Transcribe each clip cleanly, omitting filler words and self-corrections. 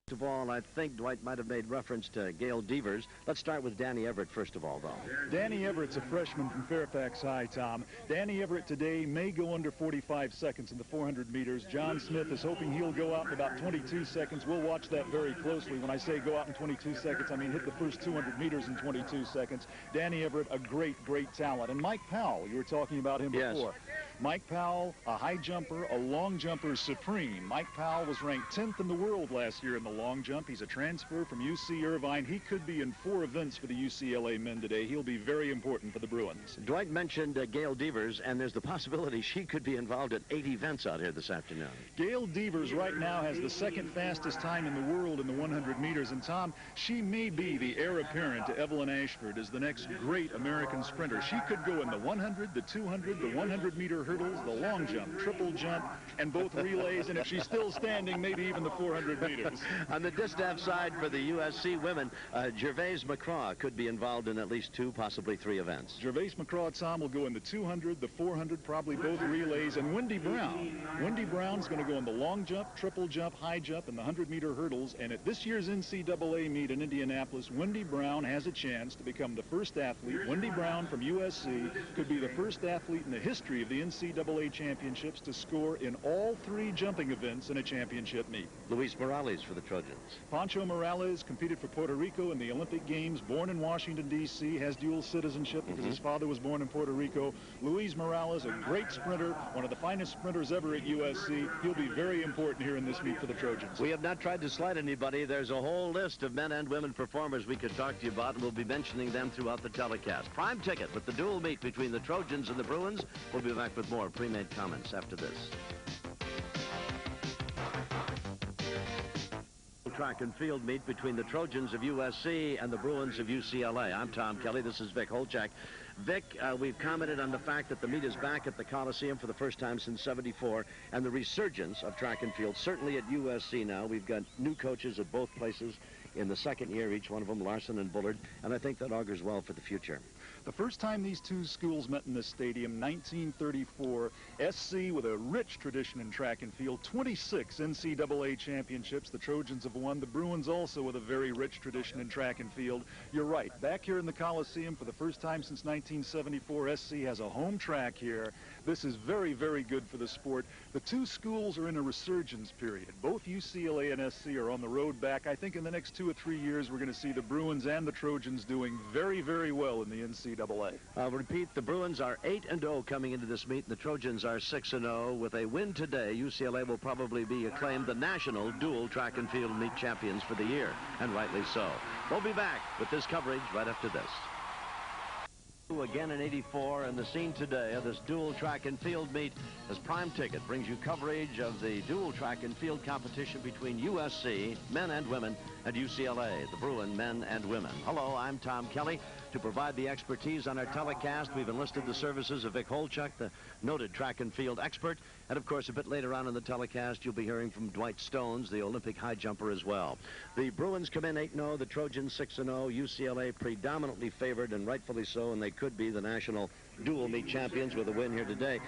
First of all, I think Dwight might have made reference to Gail Devers. Let's start with Danny Everett first of all, though. Danny Everett's a freshman from Fairfax High, Tom. Danny Everett today may go under 45 seconds in the 400 meters. John Smith is hoping he'll go out in about 22 seconds. We'll watch that very closely. When I say go out in 22 seconds, I mean hit the first 200 meters in 22 seconds. Danny Everett, a great, great talent. And Mike Powell, you were talking about him before. Mike Powell, a high jumper, a long jumper supreme. Mike Powell was ranked 10th in the world last year in the long jump. He's a transfer from UC Irvine. He could be in 4 events for the UCLA men today. He'll be very important for the Bruins. Dwight mentioned Gail Devers, and there's the possibility she could be involved in 8 events out here this afternoon. Gail Devers right now has the 2nd fastest time in the world in the 100 meters. And, Tom, she may be the heir apparent to Evelyn Ashford as the next great American sprinter. She could go in the 100, the 200, the 100-meter hurdles, the long jump, triple jump, and both relays. And if she's still standing, maybe even the 400 meters. On the distaff side for the USC women, Gervais McCraw could be involved in at least 2, possibly 3 events. Gervais McCraw, Tom, will go in the 200, the 400, probably both relays, and Wendy Brown. Wendy Brown's going to go in the long jump, triple jump, high jump, and the 100-meter hurdles. And at this year's NCAA meet in Indianapolis, Wendy Brown has a chance to become the first athlete. Wendy Brown from USC could be the first athlete in the history of the NCAA championships to score in all 3 jumping events in a championship meet. Luis Morales for the Trojans. Pancho Morales competed for Puerto Rico in the Olympic Games, born in Washington, D.C., has dual citizenship because his father was born in Puerto Rico. Luis Morales, a great sprinter, one of the finest sprinters ever at USC. He'll be very important here in this meet for the Trojans. We have not tried to slight anybody. There's a whole list of men and women performers we could talk to you about, and we'll be mentioning them throughout the telecast. Prime ticket with the dual meet between the Trojans and the Bruins. We'll be back with more pre-made comments after this. Track and field meet between the Trojans of USC and the Bruins of UCLA. I'm Tom Kelly. This is Vic Holchak. Vic, we've commented on the fact that the meet is back at the Coliseum for the first time since '74, and the resurgence of track and field, certainly at USC now. We've got new coaches at both places in the 2nd year, each one of them, Larson and Bullard, and I think that augurs well for the future. The first time these 2 schools met in this stadium, 1934, SC with a rich tradition in track and field, 26 NCAA championships. The Trojans have won. The Bruins also with a very rich tradition in track and field. You're right. Back here in the Coliseum for the first time since 1974, SC has a home track here. This is very, very good for the sport. The 2 schools are in a resurgence period. Both UCLA and SC are on the road back. I think in the next 2 or 3 years, we're going to see the Bruins and the Trojans doing very, very well in the NCAA. I'll repeat, the Bruins are 8-0 coming into this meet, and the Trojans are 6-0. With a win today, UCLA will probably be acclaimed the national dual track and field meet champions for the year, and rightly so. We'll be back with this coverage right after this. Again in '84, and the scene today of this dual track and field meet as Prime Ticket brings you coverage of the dual track and field competition between USC men and women and UCLA, the Bruin men and women. Hello, I'm Tom Kelly. To provide the expertise on our telecast, we've enlisted the services of Vic Holchuk, the noted track and field expert. And, of course, a bit later on in the telecast, you'll be hearing from Dwight Stones, the Olympic high jumper as well. The Bruins come in 8-0, the Trojans 6-0, UCLA predominantly favored, and rightfully so, and they could be the national dual meet champions with a win here today.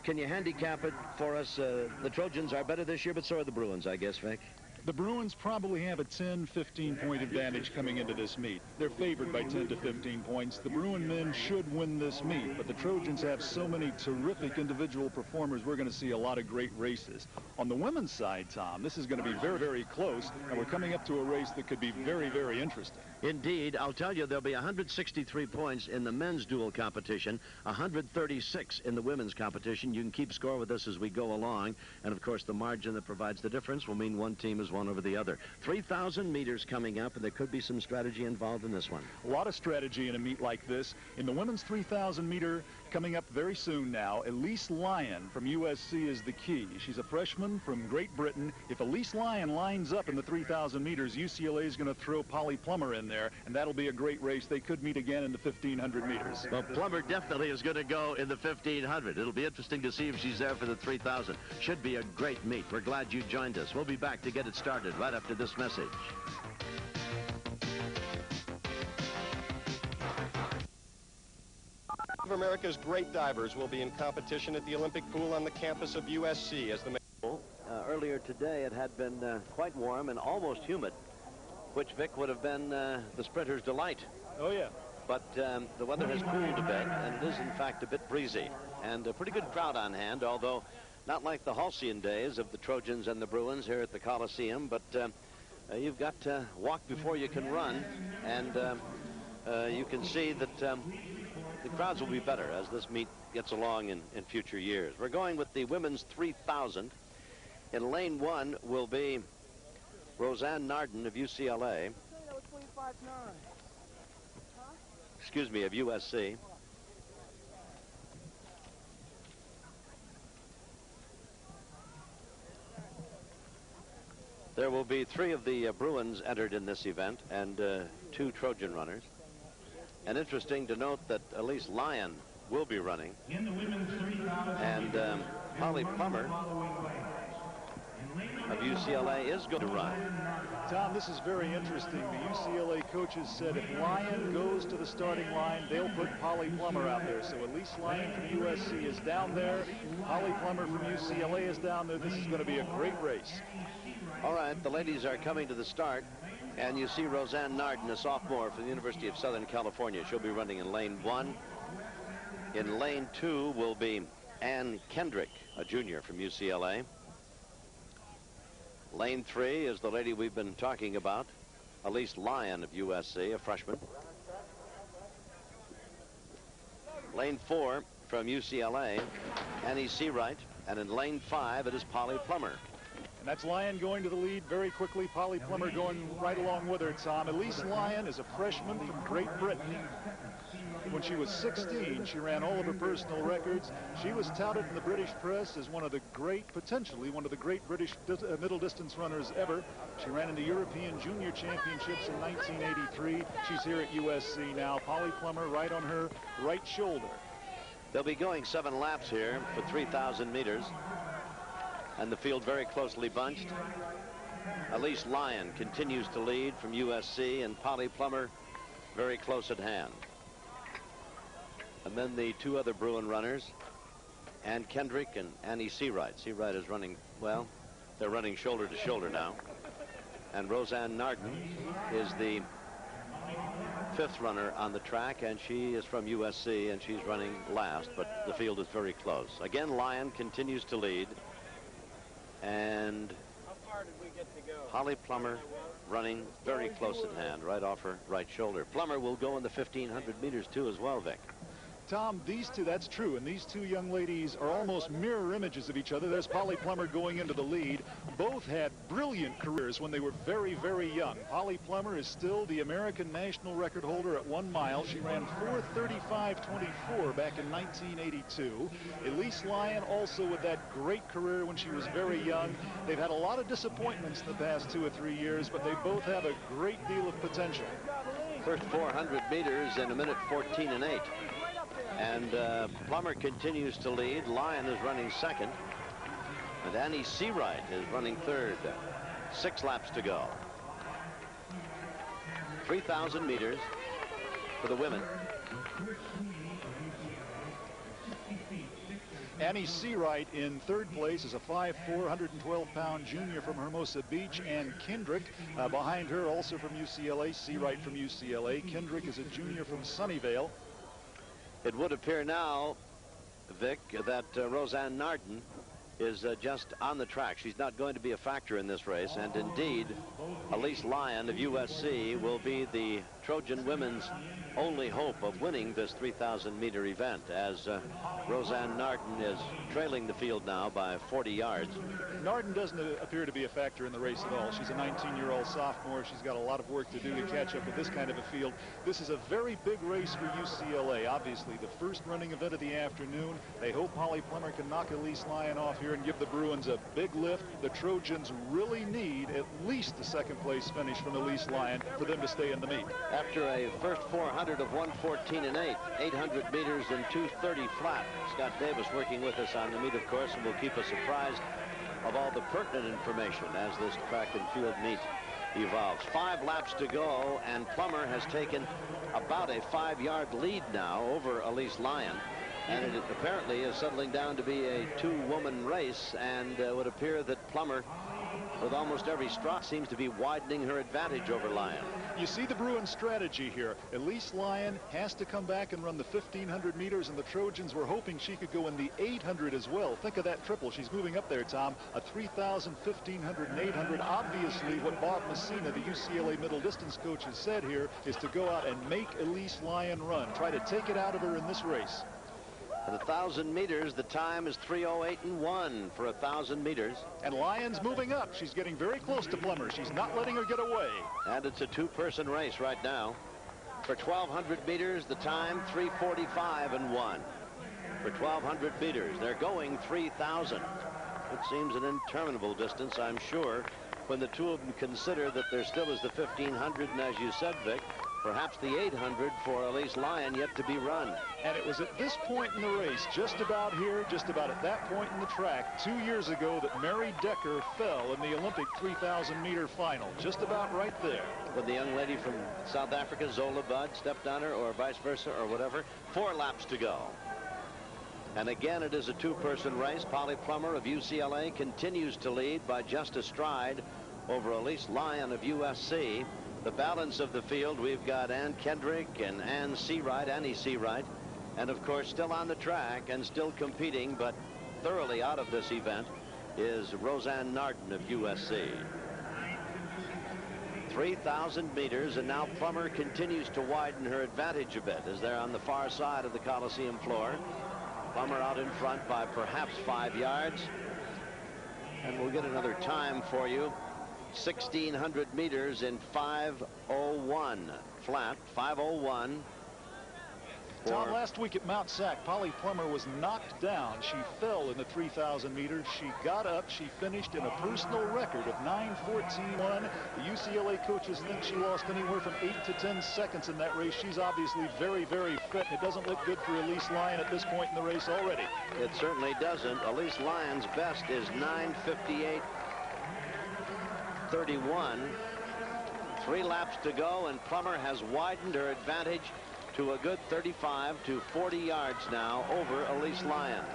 Can you handicap it for us? The Trojans are better this year, but so are the Bruins, I guess, Vic. The Bruins probably have a 10, 15-point advantage coming into this meet. They're favored by 10 to 15 points. The Bruin men should win this meet, but the Trojans have so many terrific individual performers, we're going to see a lot of great races. On the women's side, Tom, this is going to be very, very close, and we're coming up to a race that could be very, very interesting. Indeed. I'll tell you, there'll be 163 points in the men's dual competition, 136 in the women's competition. You can keep score with us as we go along, and, of course, the margin that provides the difference will mean one team is one over the other. 3,000 meters coming up, and there could be some strategy involved in this one. A lot of strategy in a meet like this. In the women's 3,000 meter coming up very soon now, Elise Lyon from USC is the key. She's a freshman from Great Britain. If Elise Lyon lines up in the 3,000 meters, UCLA is going to throw Polly Plumer in there, and that'll be a great race. They could meet again in the 1,500 meters. Well, Plumer definitely is going to go in the 1,500. It'll be interesting to see if she's there for the 3,000. Should be a great meet. We're glad you joined us. We'll be back to get it started right after this message. Of America's great divers will be in competition at the Olympic pool on the campus of USC as the Early earlier today it had been quite warm and almost humid, which, Vic, would have been the sprinter's delight. Oh, yeah. But the weather has cooled a bit, and it is, in fact, a bit breezy. And a pretty good crowd on hand, although not like the halcyon days of the Trojans and the Bruins here at the Coliseum. But you've got to walk before you can run, and you can see that the crowds will be better as this meet gets along in future years. We're going with the women's 3,000. In lane 1 will be Roseanne Nardin of UCLA. Excuse me, of USC. There will be 3 of the Bruins entered in this event and 2 Trojan runners. And interesting to note that Elise Lyon will be running. And Polly Plumer of UCLA is going to run. Tom, this is very interesting. The UCLA coaches said if Lyon goes to the starting line, they'll put Polly Plumer out there. So Elise Lyon from USC is down there. Polly Plumer from UCLA is down there. This is going to be a great race. All right, the ladies are coming to the start. And you see Roseanne Nardin, a sophomore from the University of Southern California. She'll be running in lane 1. In lane 2 will be Ann Kendrick, a junior from UCLA. Lane 3 is the lady we've been talking about, Elise Lyon of USC, a freshman. Lane 4 from UCLA, Annie Seawright. And in lane 5, it is Polly Plumer. And that's Lyon going to the lead very quickly. Polly Plumer going right along with her, Tom. Elise Lyon is a freshman from Great Britain. When she was 16, she ran all of her personal records. She was touted in the British press as one of the great, potentially one of the great British middle distance runners ever. She ran in the European Junior Championships in 1983. She's here at USC now. Polly Plumer right on her right shoulder. They'll be going 7 laps here for 3,000 meters. And the field very closely bunched. Elise Lyon continues to lead from USC, and Polly Plumer very close at hand. And then the 2 other Bruin runners, Ann Kendrick and Annie Seawright. Seawright is running, well, they're running shoulder to shoulder now. And Roseanne Nardin is the 5th runner on the track, and she is from USC, and she's running last, but the field is very close. Again, Lyon continues to lead. And Polly Plumer running very close at hand, right off her right shoulder. Plumer will go in the 1,500 meters, too, as well, Vic. Tom, these 2, that's true, and these 2 young ladies are almost mirror images of each other. There's Polly Plumer going into the lead. Both had brilliant careers when they were very, very young. Polly Plumer is still the American national record holder at 1 mile. She ran 4:35.24 back in 1982. Elise Lyon also with that great career when she was very young. They've had a lot of disappointments in the past 2 or 3 years, but they both have a great deal of potential. First 400 meters in 1:14.8. And Plumer continues to lead. Lyon is running 2nd. And Annie Seawright is running 3rd. 6 laps to go. 3,000 meters for the women. Annie Seawright in 3rd place is a 5'4", 112-pound junior from Hermosa Beach. And Kendrick behind her, also from UCLA. Seawright from UCLA. Kendrick is a junior from Sunnyvale. It would appear now, Vic, that Roseanne Nardin is just on the track. She's not going to be a factor in this race, and indeed, Elise Lyon of USC will be the Trojan women's only hope of winning this 3,000-meter event, as Roseanne Nardin is trailing the field now by 40 yards. Nardin doesn't appear to be a factor in the race at all. She's a 19-year-old sophomore. She's got a lot of work to do to catch up with this kind of a field. This is a very big race for UCLA. Obviously, the first running event of the afternoon. They hope Polly Plumer can knock Elise Lyon off here and give the Bruins a big lift. The Trojans really need at least a 2nd place finish from Elise Lyon for them to stay in the meet. After a first 400 of 1:14.8, 800 meters in 2:30 flat. Scott Davis working with us on the meet, of course, and will keep us apprised of all the pertinent information as this track and field meet evolves. 5 laps to go, and Plumer has taken about a 5-yard lead now over Elise Lyon. And it apparently is settling down to be a two-woman race, and it would appear that Plumer, with almost every stride, seems to be widening her advantage over Lyon. You see the Bruin strategy here. Elise Lyon has to come back and run the 1,500 meters, and the Trojans were hoping she could go in the 800 as well. Think of that triple. She's moving up there, Tom. A 3,000, 1,500, and 800. Obviously, what Bob Messina, the UCLA middle distance coach, has said here is to go out and make Elise Lyon run. Try to take it out of her in this race. At 1,000 meters, the time is 3:08.1 for 1,000 meters. And Lyon's moving up. She's getting very close to Plumer. She's not letting her get away. And it's a two-person race right now. For 1,200 meters, the time 3:45.1. For 1,200 meters, they're going 3,000. It seems an interminable distance, I'm sure, when the two of them consider that there still is the 1,500, and as you said, Vic, perhaps the 800 for Elise Lyon yet to be run. And it was at this point in the race, just about here, just about at that point in the track, 2 years ago, that Mary Decker fell in the Olympic 3,000-meter final. Just about right there. When the young lady from South Africa, Zola Budd, stepped on her, or vice versa, or whatever. 4 laps to go. And again, it is a two-person race. Polly Plumer of UCLA continues to lead by just a stride over Elise Lyon of USC. The balance of the field, we've got Ann Kendrick and Annie Seawright, and of course still on the track and still competing, but thoroughly out of this event, is Roseanne Narden of USC. 3,000 meters, and now Plumer continues to widen her advantage a bit as they're on the far side of the Coliseum floor. Plumer out in front by perhaps 5 yards, and we'll get another time for you. 1,600 meters in 5:01 flat. 5:01. Tom, last week at Mount Sac, Polly Plumer was knocked down. She fell in the 3,000 meters. She got up. She finished in a personal record of 9:14.1. The UCLA coaches think she lost anywhere from 8 to 10 seconds in that race. She's obviously very, very fit. It doesn't look good for Elise Lyon at this point in the race already. It certainly doesn't. Elise Lyon's best is 9:58.31. 3 laps to go, and Plumer has widened her advantage to a good 35 to 40 yards now over Elise Lyon.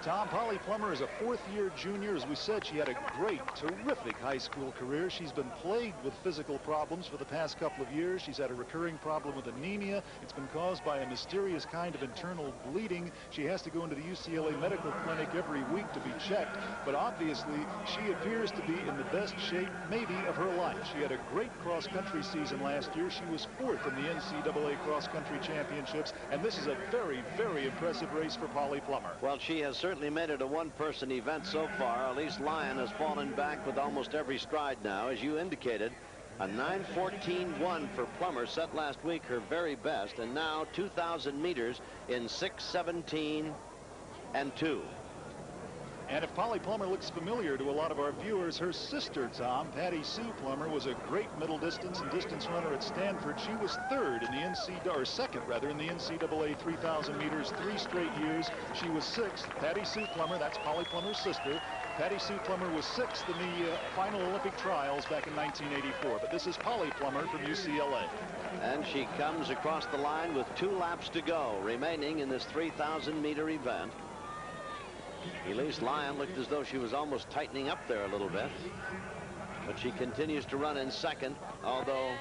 Tom, Polly Plumer is a 4th-year junior. As we said, she had a great, terrific high school career. She's been plagued with physical problems for the past couple of years. She's had a recurring problem with anemia. It's been caused by a mysterious kind of internal bleeding. She has to go into the UCLA medical clinic every week to be checked. But obviously, she appears to be in the best shape, maybe, of her life. She had a great cross-country season last year. She was 4th in the NCAA cross-country championships. And this is a very, very impressive race for Polly Plumer. Well, she has certainly made it a one-person event so far. Elise Lyon has fallen back with almost every stride now, as you indicated. A 9:14.1 for Plumer, set last week her very best, and now 2,000 meters in 6:17.2. And if Polly Plumer looks familiar to a lot of our viewers, her sister, Tom, Patty Sue Plumer, was a great middle distance and distance runner at Stanford. She was 3rd in the second in the NCAA 3,000 meters 3 straight years. She was 6th. Patty Sue Plumer, that's Polly Plumer's sister. Patty Sue Plumer was 6th in the final Olympic trials back in 1984. But this is Polly Plumer from UCLA. And she comes across the line with 2 laps to go remaining in this 3,000-meter event. Elise Lyon looked as though she was almost tightening up there a little bit, but she continues to run in second, although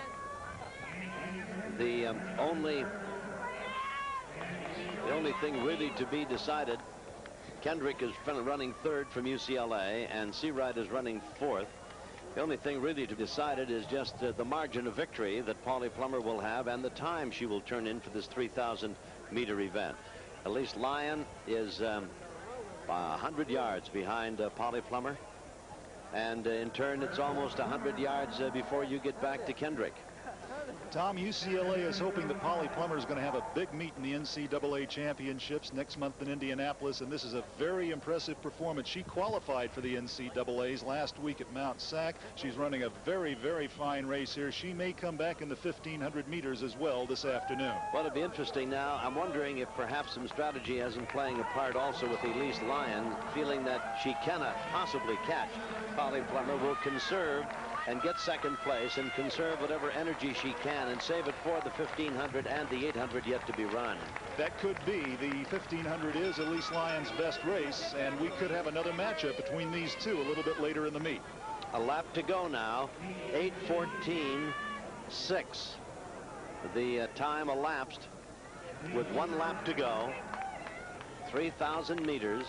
the only thing really to be decided, Kendrick is running 3rd from UCLA, and Seawright is running 4th. The only thing really to be decided is just the margin of victory that Polly Plumer will have and the time she will turn in for this 3,000-meter event. Elise Lyon is 100 yards behind Polly Plumer, and in turn it's almost 100 yards before you get back to Kendrick. Tom, UCLA is hoping that Polly Plumer is going to have a big meet in the NCAA championships next month in Indianapolis, and this is a very impressive performance. She qualified for the NCAAs last week at Mount Sac. She's running a very, very fine race here. She may come back in the 1,500 meters as well this afternoon. Well, it'll be interesting now. I'm wondering if perhaps some strategy isn't playing a part also with Elise Lyon, feeling that she cannot possibly catch Polly Plumer, will conserve and get second place and conserve whatever energy she can and save it for the 1500 and the 800 yet to be run. That could be. The 1500 is Elise Lyon's best race, and we could have another matchup between these two a little bit later in the meet. A lap to go now. 8:14.6. The time elapsed with 1 lap to go. 3,000 meters,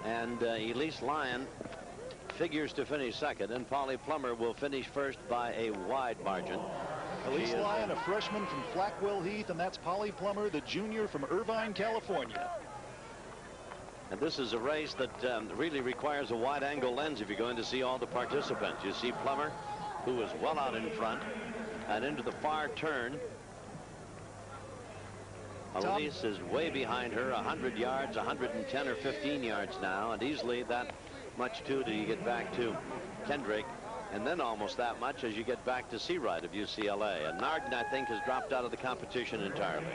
and Elise Lyon figures to finish second, and Polly Plumer will finish first by a wide margin. Elise Lyon, a freshman from Flackwell Heath, and that's Polly Plumer, the junior from Irvine, California. And this is a race that really requires a wide-angle lens if you're going to see all the participants. You see Plumer, who is well out in front, and into the far turn. Elise is way behind her, 100 yards, 110 or 15 yards now, and easily that much too till you get back to Kendrick, and then almost that much as you get back to Seawright of UCLA. And Narden, I think, has dropped out of the competition entirely.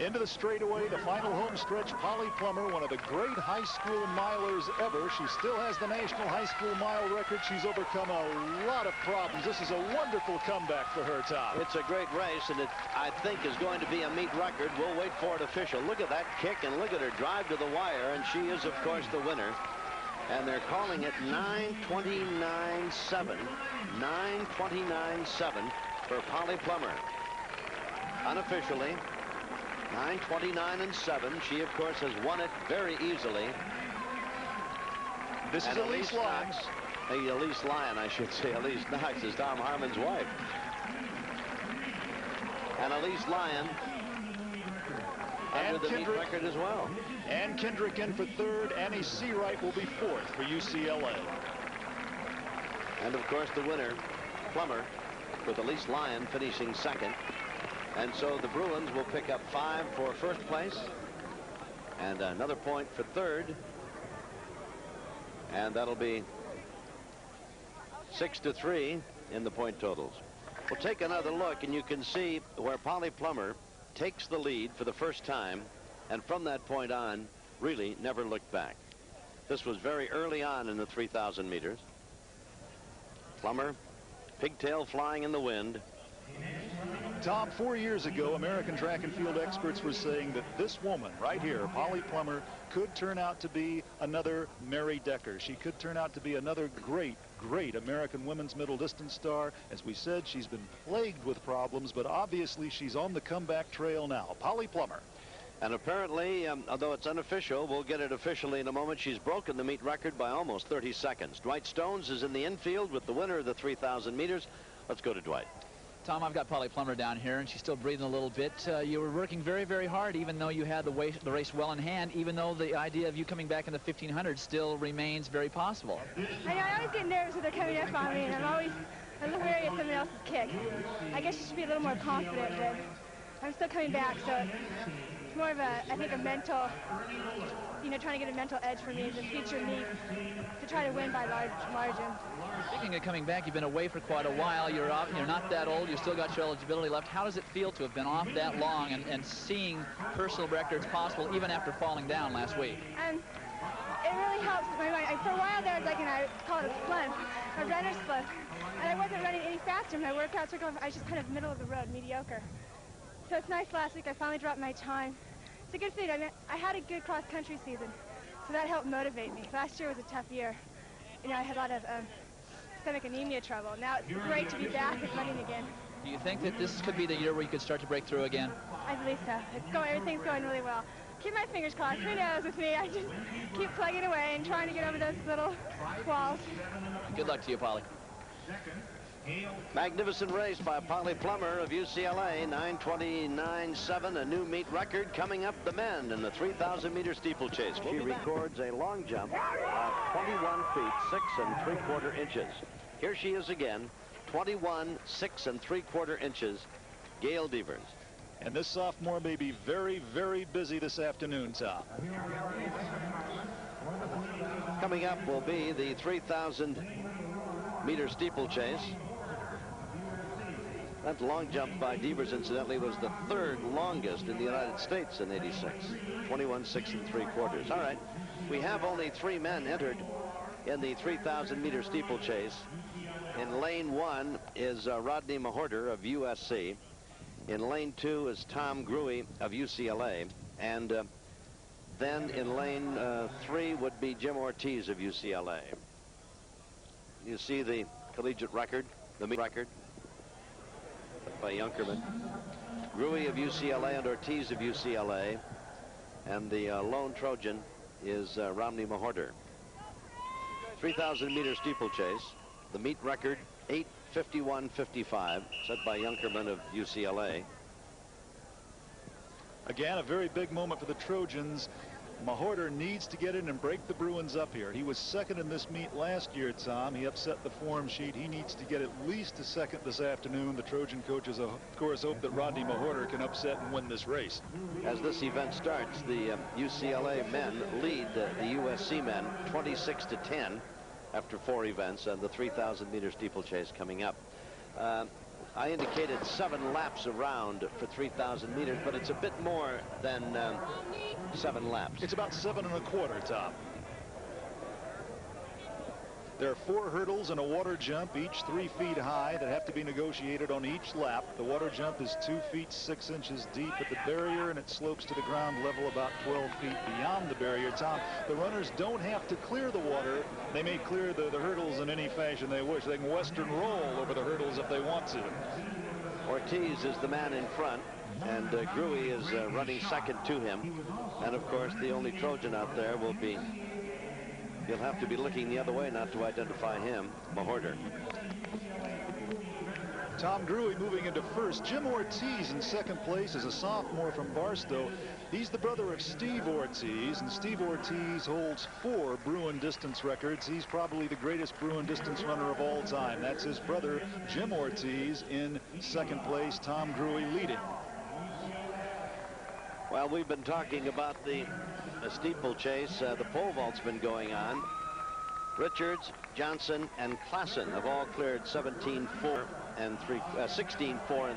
Into the straightaway, the final home stretch. Polly Plumer, one of the great high school milers ever. She still has the national high school mile record. She's overcome a lot of problems. This is a wonderful comeback for her, Tom. It's a great race, and it, I think, is going to be a meet record. We'll wait for it official. Look at that kick, and look at her drive to the wire, and she is, of course, the winner. And they're calling it 9:29.7. 9:29.7 for Polly Plumer. Unofficially, 9:29.7. She, of course, has won it very easily. This is Elise Lyon. Elise Lyon, I should say. Elise Knox is Tom Harmon's wife. And Elise Lyon under the meet record as well. And Kendrick in for third. Annie Seawright will be fourth for UCLA. And, of course, the winner, Plumer, with Elise Lyon finishing second. And so the Bruins will pick up 5 for first place and another point for third. And that'll be 6-3 in the point totals. We'll take another look, and you can see where Polly Plumer takes the lead for the first time, and from that point on, really never looked back. This was very early on in the 3,000 meters. Plumer, pigtail flying in the wind. Tom, 4 years ago, American track and field experts were saying that this woman right here, Polly Plumer, could turn out to be another Mary Decker. She could turn out to be another great American women's middle distance star. As we said, she's been plagued with problems, but obviously she's on the comeback trail now. Polly Plumer. And apparently, although it's unofficial, we'll get it officially in a moment, she's broken the meet record by almost 30 seconds. Dwight Stones is in the infield with the winner of the 3,000 meters. Let's go to Dwight. Tom, I've got Polly Plumer down here, and she's still breathing a little bit. You were working very, very hard, even though you had the race well in hand, even though the idea of you coming back in the 1500 still remains very possible. I know, I always get nervous when they're coming up on me, and I'm a little wary of someone else's kick. I guess you should be a little more confident, but I'm still coming back, so it's more of a, I think, a mental, trying to get a mental edge for me as a future meet to try to win by large margin. Speaking of coming back, you've been away for quite a while. You're not that old. You've still got your eligibility left. How does it feel to have been off that long and seeing personal records possible even after falling down last week? It really helps my mind. For a while there, I was like, I call it a slump, a runner's slump, and I wasn't running any faster. My workouts were going. I was just kind of middle of the road, mediocre. So it's nice. Last week I finally dropped my time. It's a good thing. I had a good cross-country season, so that helped motivate me. Last year was a tough year. I had a lot of systemic anemia trouble. Now it's great to be back and running again. Do you think that this could be the year where you could start to break through again? I believe so. Everything's going really well. Keep my fingers crossed. Who knows with me? I just keep plugging away and trying to get over those little walls. Good luck to you, Polly. Magnificent race by Polly Plumer of UCLA, 9:29.7, a new meet record coming up the men in the 3,000-meter steeplechase. She records a long jump of 21 feet, 6 3/4 inches. Here she is again, 21, 6 3/4 inches, Gail Devers. And this sophomore may be very, very busy this afternoon, Tom. Coming up will be the 3,000-meter steeplechase. That long jump by Devers, incidentally, was the 3rd longest in the United States in '86. 21, 6 3/4. All right. We have only 3 men entered in the 3,000-meter steeplechase. In lane 1 is Rodney Mahorter of USC. In lane 2 is Tom Grewe of UCLA. And then in lane 3 would be Jim Ortiz of UCLA. You see the collegiate record, the meet record by Junkermann. Grewe of UCLA and Ortiz of UCLA. And the lone Trojan is Rodney Mahorter. 3,000 meter steeplechase. The meet record 8:51.55, set by Junkermann of UCLA. Again, a very big moment for the Trojans. Mahorter needs to get in and break the Bruins up here. He was second in this meet last year, Tom. He upset the form sheet. He needs to get at least a second this afternoon. The Trojan coaches, of course, hope that Rodney Mahorter can upset and win this race. As this event starts, the UCLA men lead the USC men 26-10 after 4 events, and the 3,000 meter steeplechase coming up. I indicated 7 laps around for 3,000 meters, but it's a bit more than 7 laps. It's about 7 1/4, Tom. There are 4 hurdles and a water jump, each 3 feet high, that have to be negotiated on each lap. The water jump is 2 feet 6 inches deep at the barrier, and it slopes to the ground level about 12 feet beyond the barrier. Tom, the runners don't have to clear the water. They may clear the hurdles in any fashion they wish. They can western roll over the hurdles if they want to. Ortiz is the man in front, and Grewe is running second to him. And of course, the only Trojan out there will be, you'll have to be looking the other way not to identify him, Mahorter. Tom Grewe moving into first. Jim Ortiz in second place as a sophomore from Barstow. He's the brother of Steve Ortiz, and Steve Ortiz holds 4 Bruin distance records. He's probably the greatest Bruin distance runner of all time. That's his brother, Jim Ortiz, in second place. Tom Grewe leading. Well, we've been talking about the steeplechase. The pole vault's been going on. Richards, Johnson, and Klassen have all cleared 16.4 and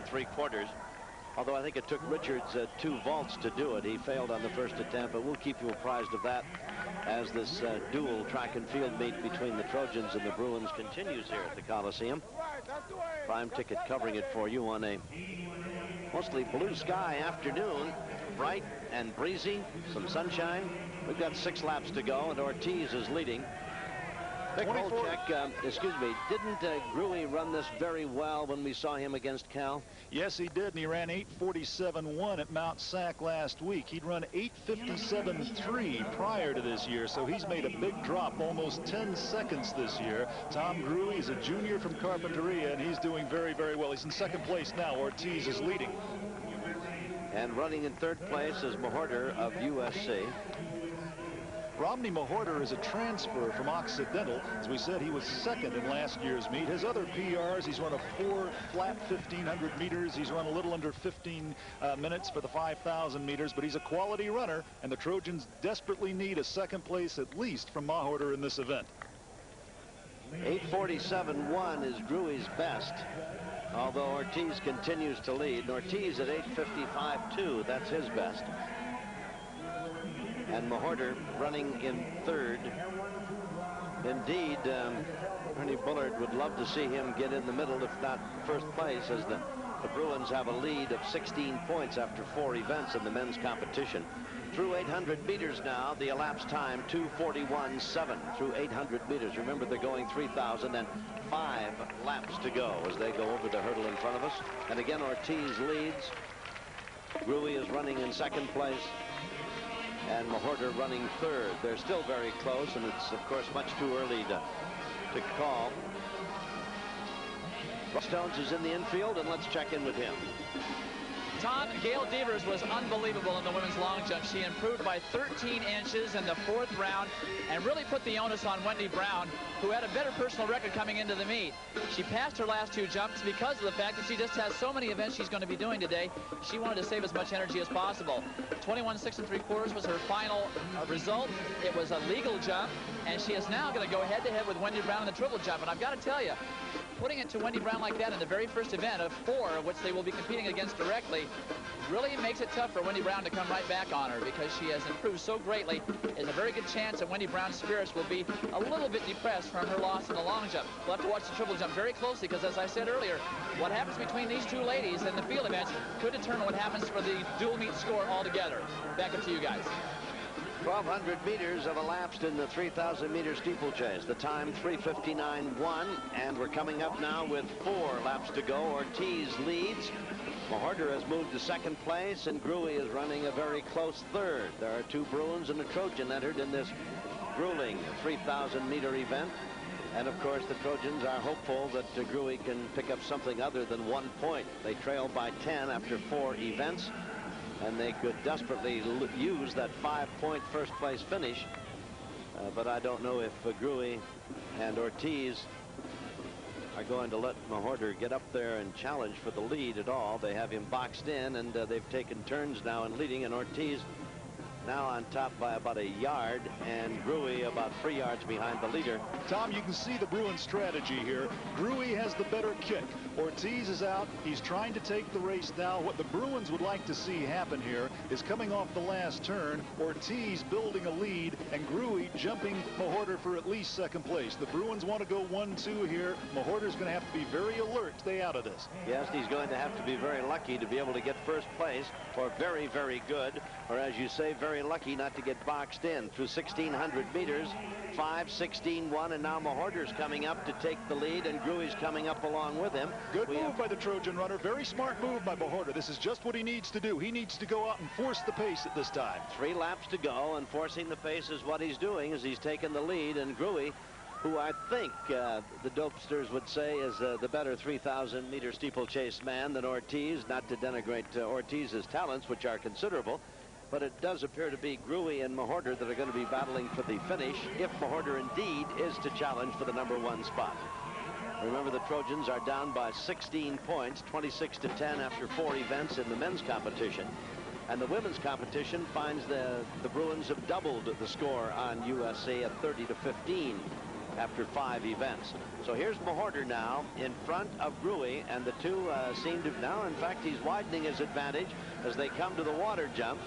3/4. Although I think it took Richards 2 vaults to do it. He failed on the first attempt, but we'll keep you apprised of that as this dual track and field meet between the Trojans and the Bruins continues here at the Coliseum. Prime Ticket covering it for you on a mostly blue sky afternoon. Bright and breezy, some sunshine. We've got 6 laps to go, and Ortiz is leading. Vic Holchek, excuse me, didn't Grewe run this very well when we saw him against Cal? Yes, he did, and he ran 8:47.1 at Mount Sac last week. He'd run 8:57.3 prior to this year, so he's made a big drop, almost 10 seconds this year. Tom Grewe is a junior from Carpinteria, and he's doing very, very well. He's in second place now. Ortiz is leading. And running in third place is Mahorter of USC. Rodney Mahorter is a transfer from Occidental. As we said, he was second in last year's meet. His other PRs, he's run a 4 flat 1,500 meters. He's run a little under 15 minutes for the 5,000 meters, but he's a quality runner, and the Trojans desperately need a second place at least from Mahorter in this event. 8:47.1 is Grewe's best, although Ortiz continues to lead. Ortiz at 8:55.2, that's his best. And Mahorter running in third. Indeed, Ernie Bullard would love to see him get in the middle, if not first place, as the Bruins have a lead of 16 points after 4 events in the men's competition. Through 800 meters now, the elapsed time 2:41.7 through 800 meters. Remember, they're going 3,005 laps to go as they go over the hurdle in front of us. And again, Ortiz leads. Grewe is running in second place, and Mahorter running third. They're still very close, and it's, of course, much too early to call. Russ Stones is in the infield, and let's check in with him. Tom, Gail Devers was unbelievable in the women's long jump. She improved by 13 inches in the 4th round and really put the onus on Wendy Brown, who had a better personal record coming into the meet. She passed her last 2 jumps because of the fact that she just has so many events she's going to be doing today. She wanted to save as much energy as possible. 21.6 3/4 was her final result. It was a legal jump, and she is now going to go head-to-head with Wendy Brown in the triple jump. And I've got to tell you, putting it to Wendy Brown like that in the very first event of 4, which they will be competing against directly, really makes it tough for Wendy Brown to come right back on her, because she has improved so greatly. There's a very good chance that Wendy Brown's spirits will be a little bit depressed from her loss in the long jump. We'll have to watch the triple jump very closely, because as I said earlier, what happens between these two ladies in the field events could determine what happens for the dual meet score altogether. Back up to you guys. 1,200 meters have elapsed in the 3,000 meter steeplechase. The time 3:59.1, and we're coming up now with 4 laps to go. Ortiz leads. Mahorter has moved to second place, and Grewe is running a very close third. There are 2 Bruins and a Trojan entered in this grueling 3,000 meter event. And of course, the Trojans are hopeful that Grewe can pick up something other than 1 point. They trail by 10 after 4 events, and they could desperately use that 5-point first place finish. But I don't know if Grewe and Ortiz are going to let Mahorter get up there and challenge for the lead at all. They have him boxed in, and they've taken turns now in leading, and Ortiz now on top by about a yard, and Grewe about 3 yards behind the leader. Tom, you can see the Bruin strategy here. Grewe has the better kick. Ortiz is out. He's trying to take the race now. What the Bruins would like to see happen here is, coming off the last turn, Ortiz building a lead and Grewe jumping Mahorter for at least second place. The Bruins want to go 1-2 here. Mahorter's going to have to be very alert to stay out of this. Yes, he's going to have to be very lucky to be able to get first place, or very, very good, or as you say, very lucky not to get boxed in. Through 1,600 meters, 5:16.1, and now Mahorter's coming up to take the lead, and Grewe's coming up along with him. Good move by the Trojan runner. Very smart move by Mahorter. This is just what he needs to do. He needs to go out and force the pace at this time. 3 laps to go, and forcing the pace is what he's doing, as he's taken the lead. And Grewe, who I think the dopesters would say is the better 3,000 meter steeplechase man than Ortiz, not to denigrate Ortiz's talents, which are considerable. But it does appear to be Grewe and Mahorter that are going to be battling for the finish, if Mahorter indeed is to challenge for the #1 spot. Remember, the Trojans are down by 16 points, 26-10 after 4 events in the men's competition. And the women's competition finds the Bruins have doubled the score on USC at 30-15 after 5 events. So here's Mahorter now in front of Grewe, and the two seem to now, in fact, he's widening his advantage as they come to the water jump.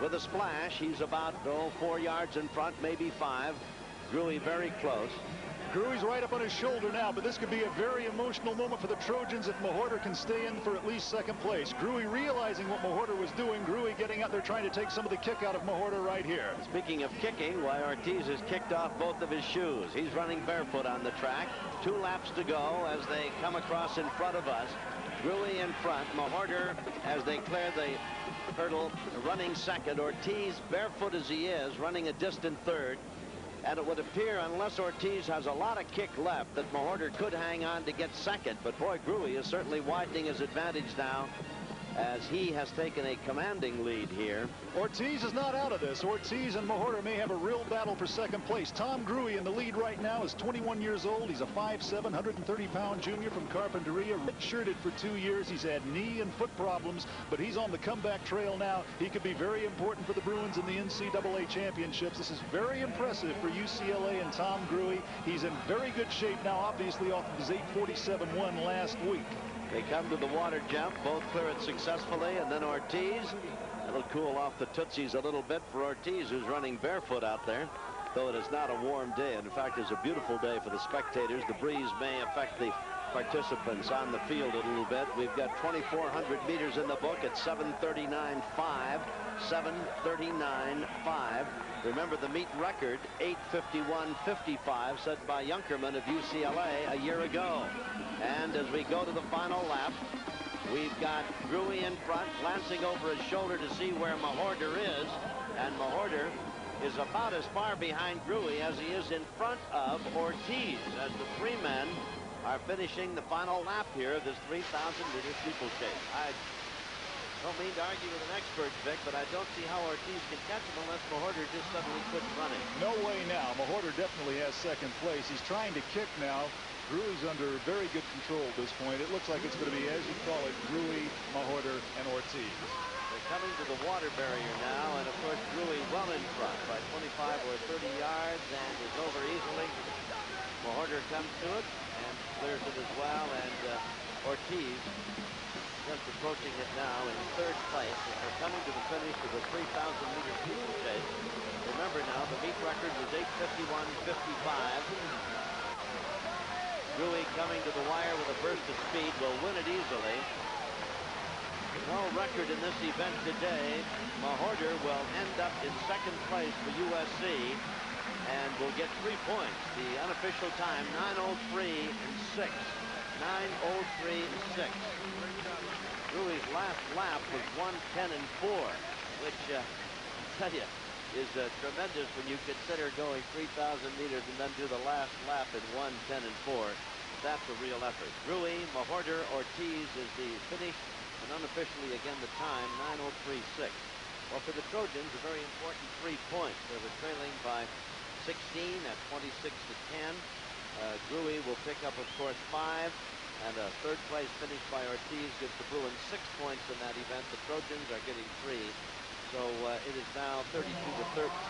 With a splash, he's about 4 yards in front, maybe 5. Grewe very close. Grewe's right up on his shoulder now, but this could be a very emotional moment for the Trojans if Mahorter can stay in for at least second place. Grewe realizing what Mahorter was doing. Grewe getting out there trying to take some of the kick out of Mahorter right here. Speaking of kicking, why, Ortiz has kicked off both of his shoes. He's running barefoot on the track. 2 laps to go as they come across in front of us. Grewe in front. Mahorter, as they clear the hurdle, running second. Ortiz, barefoot as he is, running a distant third. And it would appear, unless Ortiz has a lot of kick left, that Mahorter could hang on to get second. But boy, Grewe is certainly widening his advantage now, as he has taken a commanding lead here. Ortiz is not out of this. Ortiz and Mahorter may have a real battle for second place. Tom Grewe in the lead right now is 21 years old. He's a 5'7", 130-pound junior from Carpinteria, redshirted for 2 years. He's had knee and foot problems, but he's on the comeback trail now. He could be very important for the Bruins in the NCAA championships. This is very impressive for UCLA and Tom Grewe. He's in very good shape now, obviously off of his 8:47.1 last week. They come to the water jump, both clear it successfully, and then Ortiz. It'll cool off the tootsies a little bit for Ortiz, who's running barefoot out there, though it is not a warm day. In fact, it's a beautiful day for the spectators. The breeze may affect the participants on the field a little bit. We've got 2,400 meters in the book at 7:39.5. 7:39.5. Remember, the meet record, 8:51.55, set by Junkermann of UCLA a year ago. And as we go to the final lap, we've got Grewe in front, glancing over his shoulder to see where Mahorter is. And Mahorter is about as far behind Grewe as he is in front of Ortiz, as the 3 men are finishing the final lap here of this 3,000-meter steeplechase. I don't mean to argue with an expert, Vic, but I don't see how Ortiz can catch him unless Mahorter just suddenly quits running. No way now. Mahorter definitely has second place. He's trying to kick now. Grewe's under very good control at this point. It looks like it's going to be, as you call it, Grewe, Mahorter, and Ortiz. They're coming to the water barrier now, and of course Grewe well in front by 25 or 30 yards and is over easily. Mahorter comes to it, and clears it as well, and Ortiz just approaching it now in third place as we're coming to the finish of the 3,000-meter steeplechase. Remember now, the meet record was 8:51.55. Grewe coming to the wire with a burst of speed will win it easily. No record in this event today. Mahorder will end up in second place for USC and will get 3 points. The unofficial time, 9:03.6. 9:03.6. Grewe's last lap was 1:10.4, which I tell you is tremendous when you consider going 3,000 meters and then do the last lap in 1:10.4. That's a real effort. Grewe, Mahorder, Ortiz is the finish, and unofficially again the time, 9:03.6. Well, for the Trojans, a very important 3 points. They were trailing by 16 at 26-10. Grewe will pick up, of course, 5, and a third place finish by Ortiz gives the Bruins 6 points in that event. The Trojans are getting 3. So it is now 32-13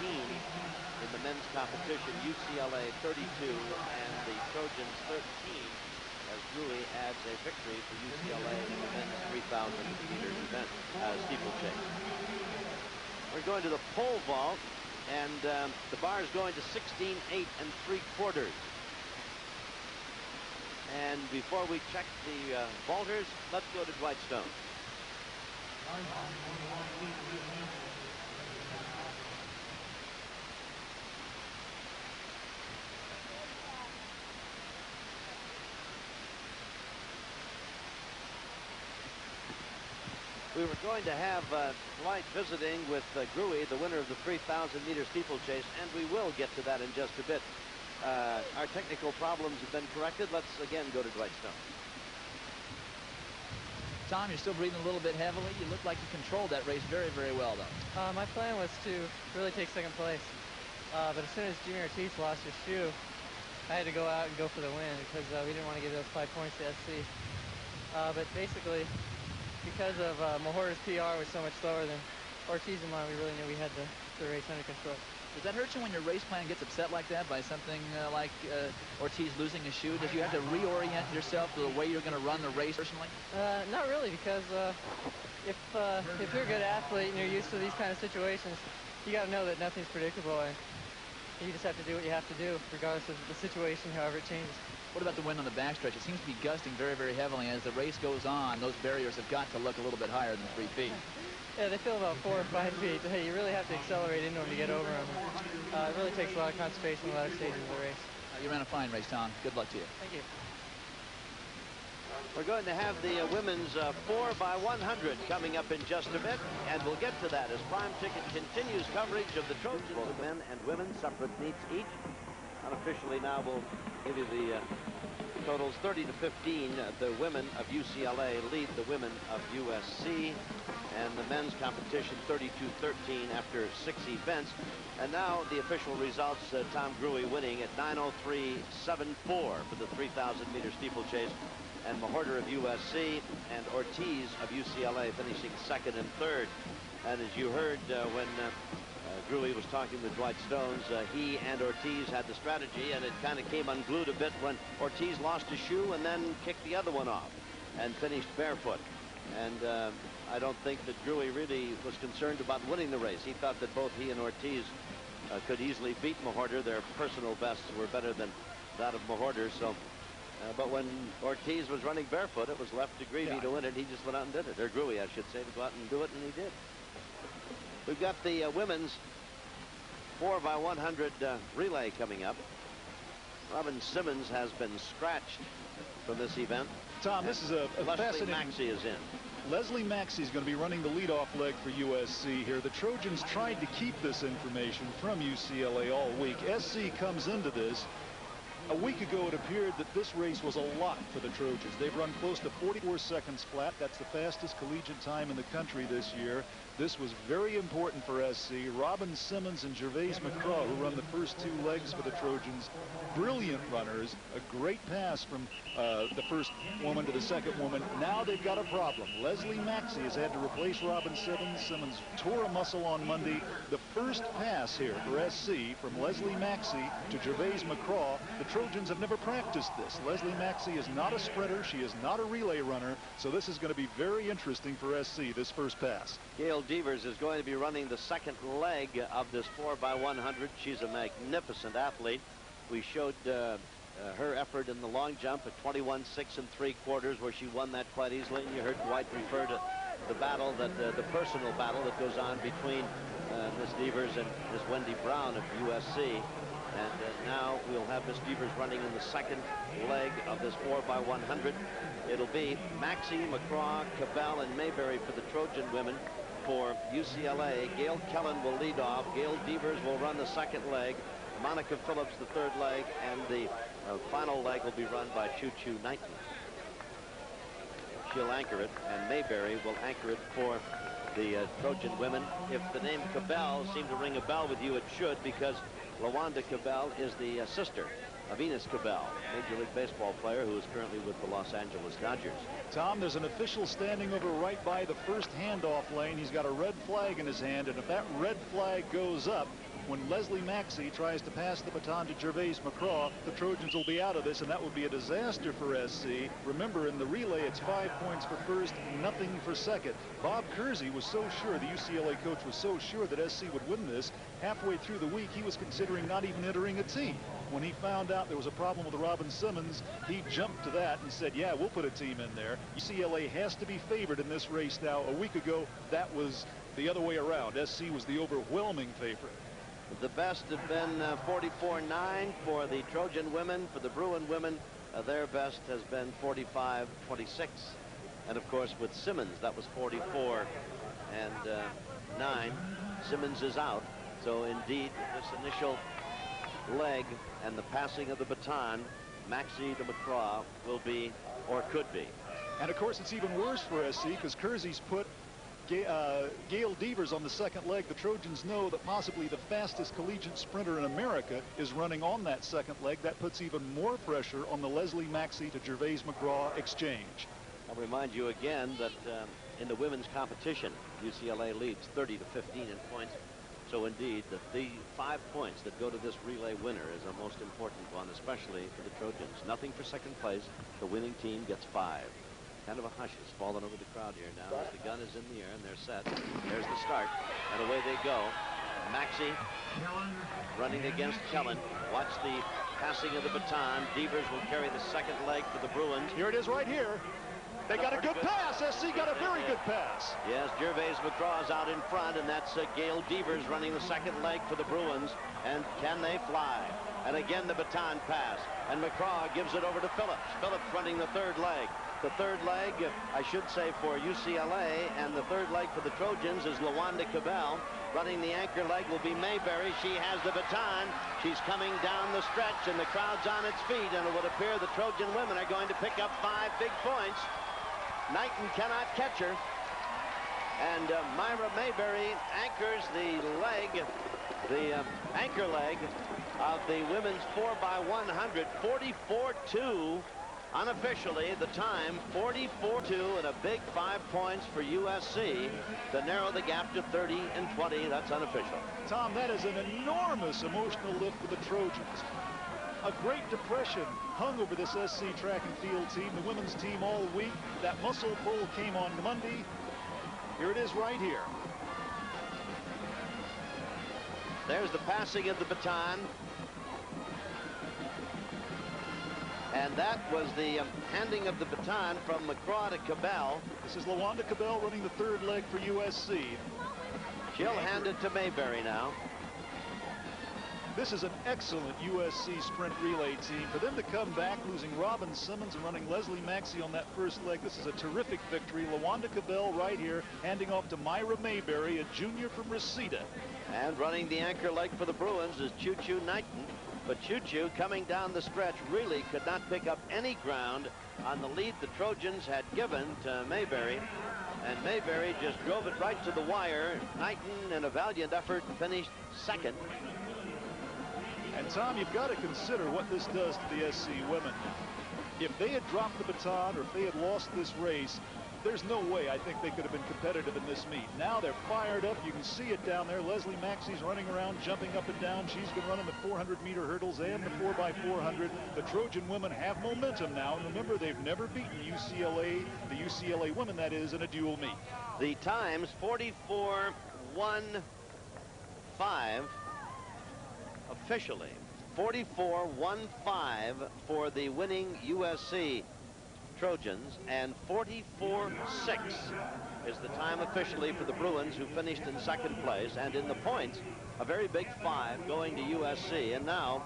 in the men's competition. UCLA 32 and the Trojans 13 as Grewe adds a victory for UCLA in the men's 3,000-meter event steeplechase. We're going to the pole vault, and the bar is going to 16.8 3/4. And before we check the vaulters, let's go to Dwight Stone. We were going to have Dwight visiting with Grewe, the winner of the 3,000-meter steeplechase, and we will get to that in just a bit. Our technical problems have been corrected. Let's again go to Dwight Stone. Tom, you're still breathing a little bit heavily. You look like you controlled that race very, very well, though. My plan was to really take second place. But as soon as Junior Ortiz lost his shoe, I had to go out and go for the win because we didn't want to give those 5 points to SC. But basically, because of Mahorder's PR was so much slower than Ortiz and mine, we really knew we had the race under control. Does that hurt you when your race plan gets upset like that by something like Ortiz losing a shoe? Does you have to reorient yourself to the way you're going to run the race personally? Not really, because if you're a good athlete and you're used to these kind of situations, you got to know that nothing's predictable, and you just have to do what you have to do, regardless of the situation, however it changes. What about the wind on the backstretch? It seems to be gusting very, very heavily. As the race goes on, those barriers have got to look a little bit higher than 3 feet. Yeah, they feel about 4 or 5 feet. Hey, you really have to accelerate into them to get over them. It really takes a lot of concentration in the latter stages of the race. You ran a fine race, Tom. Good luck to you. Thank you. We're going to have the women's 4x100 coming up in just a bit, and we'll get to that as Prime Ticket continues coverage of the Trojans. Both men and women, separate meets each. Unofficially now we'll give you the totals 30-15. The women of UCLA lead the women of USC, and the men's competition 32-13 after 6 events. And now the official results, Tom Grewe winning at 9:03.74 for the 3,000-meter steeplechase, and Mahorder of USC and Ortiz of UCLA finishing second and third. And as you heard when Grewe was talking with Dwight Stones, he and Ortiz had the strategy, and it kind of came unglued a bit when Ortiz lost his shoe and then kicked the other one off and finished barefoot. And I don't think that Grewe really was concerned about winning the race. He thought that both he and Ortiz could easily beat Mahorder. Their personal bests were better than that of Mahorder. So, but when Ortiz was running barefoot, it was left to Grewe to win it. He just went out and did it. Or Grewe, I should say, to go out and do it, and he did. We've got the women's 4x100 relay coming up. Robin Simmons has been scratched from this event. Tom, this is a Leslie Maxey is in. Leslie Maxey is going to be running the leadoff leg for USC here. The Trojans tried to keep this information from UCLA all week. SC comes into this. A week ago, it appeared that this race was a lock for the Trojans. They've run close to 44 seconds flat. That's the fastest collegiate time in the country this year. This was very important for SC. Robin Simmons and Gervais McCraw, who run the first 2 legs for the Trojans, brilliant runners. A great pass from the first woman to the second woman. Now they've got a problem. Leslie Maxey has had to replace Robin Simmons. Simmons tore a muscle on Monday. The first pass here for SC from Leslie Maxey to Gervais McCraw. The Trojans have never practiced this. Leslie Maxey is not a sprinter. She is not a relay runner. So this is going to be very interesting for SC, this first pass. Gail Devers is going to be running the second leg of this 4x100. She's a magnificent athlete. We showed her effort in the long jump at 21 6 3/4, where she won that quite easily. And you heard Dwight refer to the battle, that the personal battle that goes on between Miss Devers and Miss Wendy Brown of USC. And now we'll have Miss Devers running in the second leg of this 4x100. It'll be Maxey, McCraw, Cabell, and Mayberry for the Trojan women. For UCLA, Gail Kellen will lead off. Gail Devers will run the second leg. Monica Phillips the third leg, and the final leg will be run by Choo Knighten. She'll anchor it, and Mayberry will anchor it for the Trojan women. If the name Cabell seemed to ring a bell with you, it should, because LaWanda Cabell is the sister of Enos Cabell, Major League Baseball player who is currently with the Los Angeles Dodgers. Tom, there's an official standing over right by the first handoff lane. He's got a red flag in his hand, and if that red flag goes up, when Leslie Maxey tries to pass the baton to Gervais McCraw, the Trojans will be out of this, and that would be a disaster for SC. Remember, in the relay, it's 5 points for first, nothing for second. Bob Kersey was so sure, the UCLA coach was so sure that SC would win this. Halfway through the week, he was considering not even entering a team. When he found out there was a problem with Robin Simmons, he jumped to that and said, yeah, we'll put a team in there. UCLA has to be favored in this race now. A week ago, that was the other way around. SC was the overwhelming favorite. The best had been 44.9 for the Trojan women. For the Bruin women, their best has been 45.26. And of course, with Simmons, that was 44 and 9. Simmons is out. So indeed, this initial leg and the passing of the baton, Maxey to McCraw will be, or could be. And of course, it's even worse for SC because Kersey's put Gail Devers on the second leg. The Trojans know that possibly the fastest collegiate sprinter in America is running on that second leg. That puts even more pressure on the Leslie Maxey to Gervais McCraw exchange. I'll remind you again that in the women's competition, UCLA leads 30-15 in points. So indeed, the 5 points that go to this relay winner is a most important one, especially for the Trojans. Nothing for second place. The winning team gets 5. Kind of a hush is falling over the crowd here now as the gun is in the air and they're set. There's the start, and away they go. Maxey running against Kellen. Watch the passing of the baton. Devers will carry the second leg for the Bruins. Here it is right here. They got a good pass. SC got a very good pass. Yes, Gervais McCraw's out in front, and that's Gail Devers running the second leg for the Bruins. And can they fly? And again, the baton pass. And McCraw gives it over to Phillips. Phillips running the third leg. The third leg, I should say, for UCLA, and the third leg for the Trojans is LaWanda Cabell. Running the anchor leg will be Mayberry. She has the baton. She's coming down the stretch, and the crowd's on its feet, and it would appear the Trojan women are going to pick up 5 big points. Knighten cannot catch her. And Myra Mayberry anchors the leg, the anchor leg of the women's 4x100, 44-2. Unofficially, the time 44-2, and a big 5 points for USC to narrow the gap to 30 and 20. That's unofficial. Tom, that is an enormous emotional lift for the Trojans. A great depression hung over this SC track and field team, the women's team, all week. That muscle pull came on Monday. Here it is right here. There's the passing of the baton. And that was the handing of the baton from McCraw to Cabell. This is LaWanda Cabell running the third leg for USC. She'll hand it to Mayberry now. This is an excellent USC sprint relay team. For them to come back, losing Robin Simmons and running Leslie Maxey on that first leg, this is a terrific victory. LaWanda Cabell right here, handing off to Myra Mayberry, a junior from Reseda. And running the anchor leg for the Bruins is Choo Knighten. But Choo coming down the stretch really could not pick up any ground on the lead the Trojans had given to Mayberry. And Mayberry just drove it right to the wire. Knighten, in a valiant effort, finished second. And Tom, you've got to consider what this does to the SC women. if they had dropped the baton or if they had lost this race, there's no way I think they could have been competitive in this meet. Now they're fired up. You can see it down there. Leslie Maxey's running around, jumping up and down. She's been running the 400-meter hurdles and the 4x400. The Trojan women have momentum now. And remember, they've never beaten UCLA, the UCLA women, that is, in a dual meet. The times 44-1-5 officially. 44-1-5 for the winning USC Trojans, and 44-6 is the time officially for the Bruins, who finished in second place. And in the points, a very big 5 going to USC. And now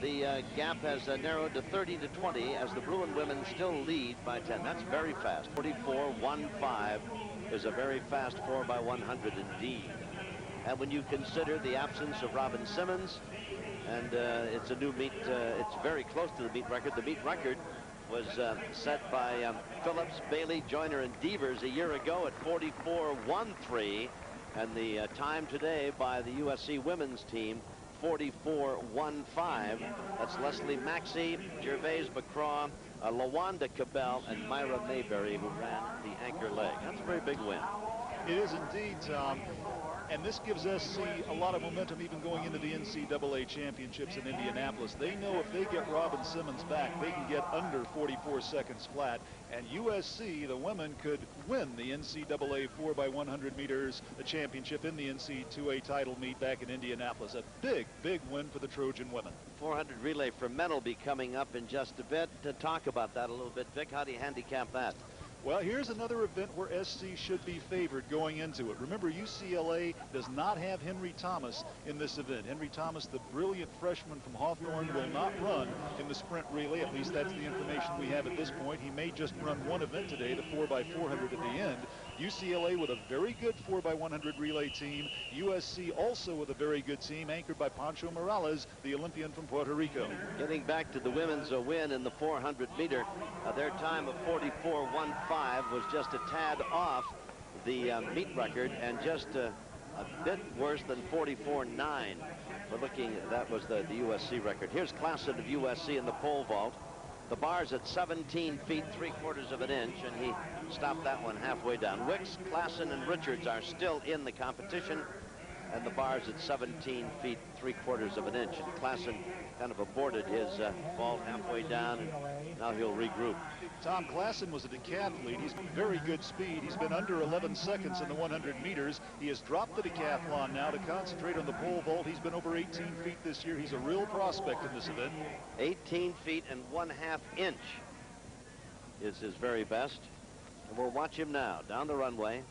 the gap has narrowed to 30-20 as the Bruin women still lead by 10. That's very fast. 44-1-5 is a very fast 4x100 indeed. And when you consider the absence of Robin Simmons, and it's a new meet, it's very close to the meet record. The meet record was set by Phillips, Bailey, Joyner, and Devers a year ago at 44-1-3, and the time today by the USC women's team, 44-1-5. That's Leslie Maxey, Gervais McCraw, LaWanda Cabell, and Myra Mayberry, who ran the anchor leg. That's a very big win. It is indeed, Tom. And this gives SC a lot of momentum even going into the NCAA championships in Indianapolis. They know if they get Robin Simmons back, they can get under 44 seconds flat. And USC, the women, could win the NCAA 4x100 meters, the championship in the NC2A title meet back in Indianapolis. A big, big win for the Trojan women. 400 relay for men will be coming up in just a bit. To talk about that a little bit, Vic, how do you handicap that? Well, here's another event where SC should be favored going into it. Remember, UCLA does not have Henry Thomas in this event. Henry Thomas, the brilliant freshman from Hawthorne, will not run in the sprint relay. At least that's the information we have at this point. He may just run one event today, the 4x400 at the end. UCLA with a very good 4x100 relay team. USC also with a very good team, anchored by Pancho Morales, the Olympian from Puerto Rico. Getting back to the women's win in the 400 meter, their time of 44-1-5 was just a tad off the meet record, and just a bit worse than 44-9. We're looking, that was the USC record. Here's Klassen of USC in the pole vault. The bar's at 17 feet 3/4 of an inch, and he stopped that one halfway down. Wicks, Klassen, and Richards are still in the competition, and the bar's at 17 feet 3/4 of an inch. And Klassen kind of aborted his vault halfway down, and now he'll regroup. Tom, Klassen was a decathlete. He's very good speed. He's been under 11 seconds in the 100 meters. He has dropped the decathlon now to concentrate on the pole vault. He's been over 18 feet this year. He's a real prospect in this event. 18 feet and 1/2 inch is his very best. And we'll watch him now down the runway.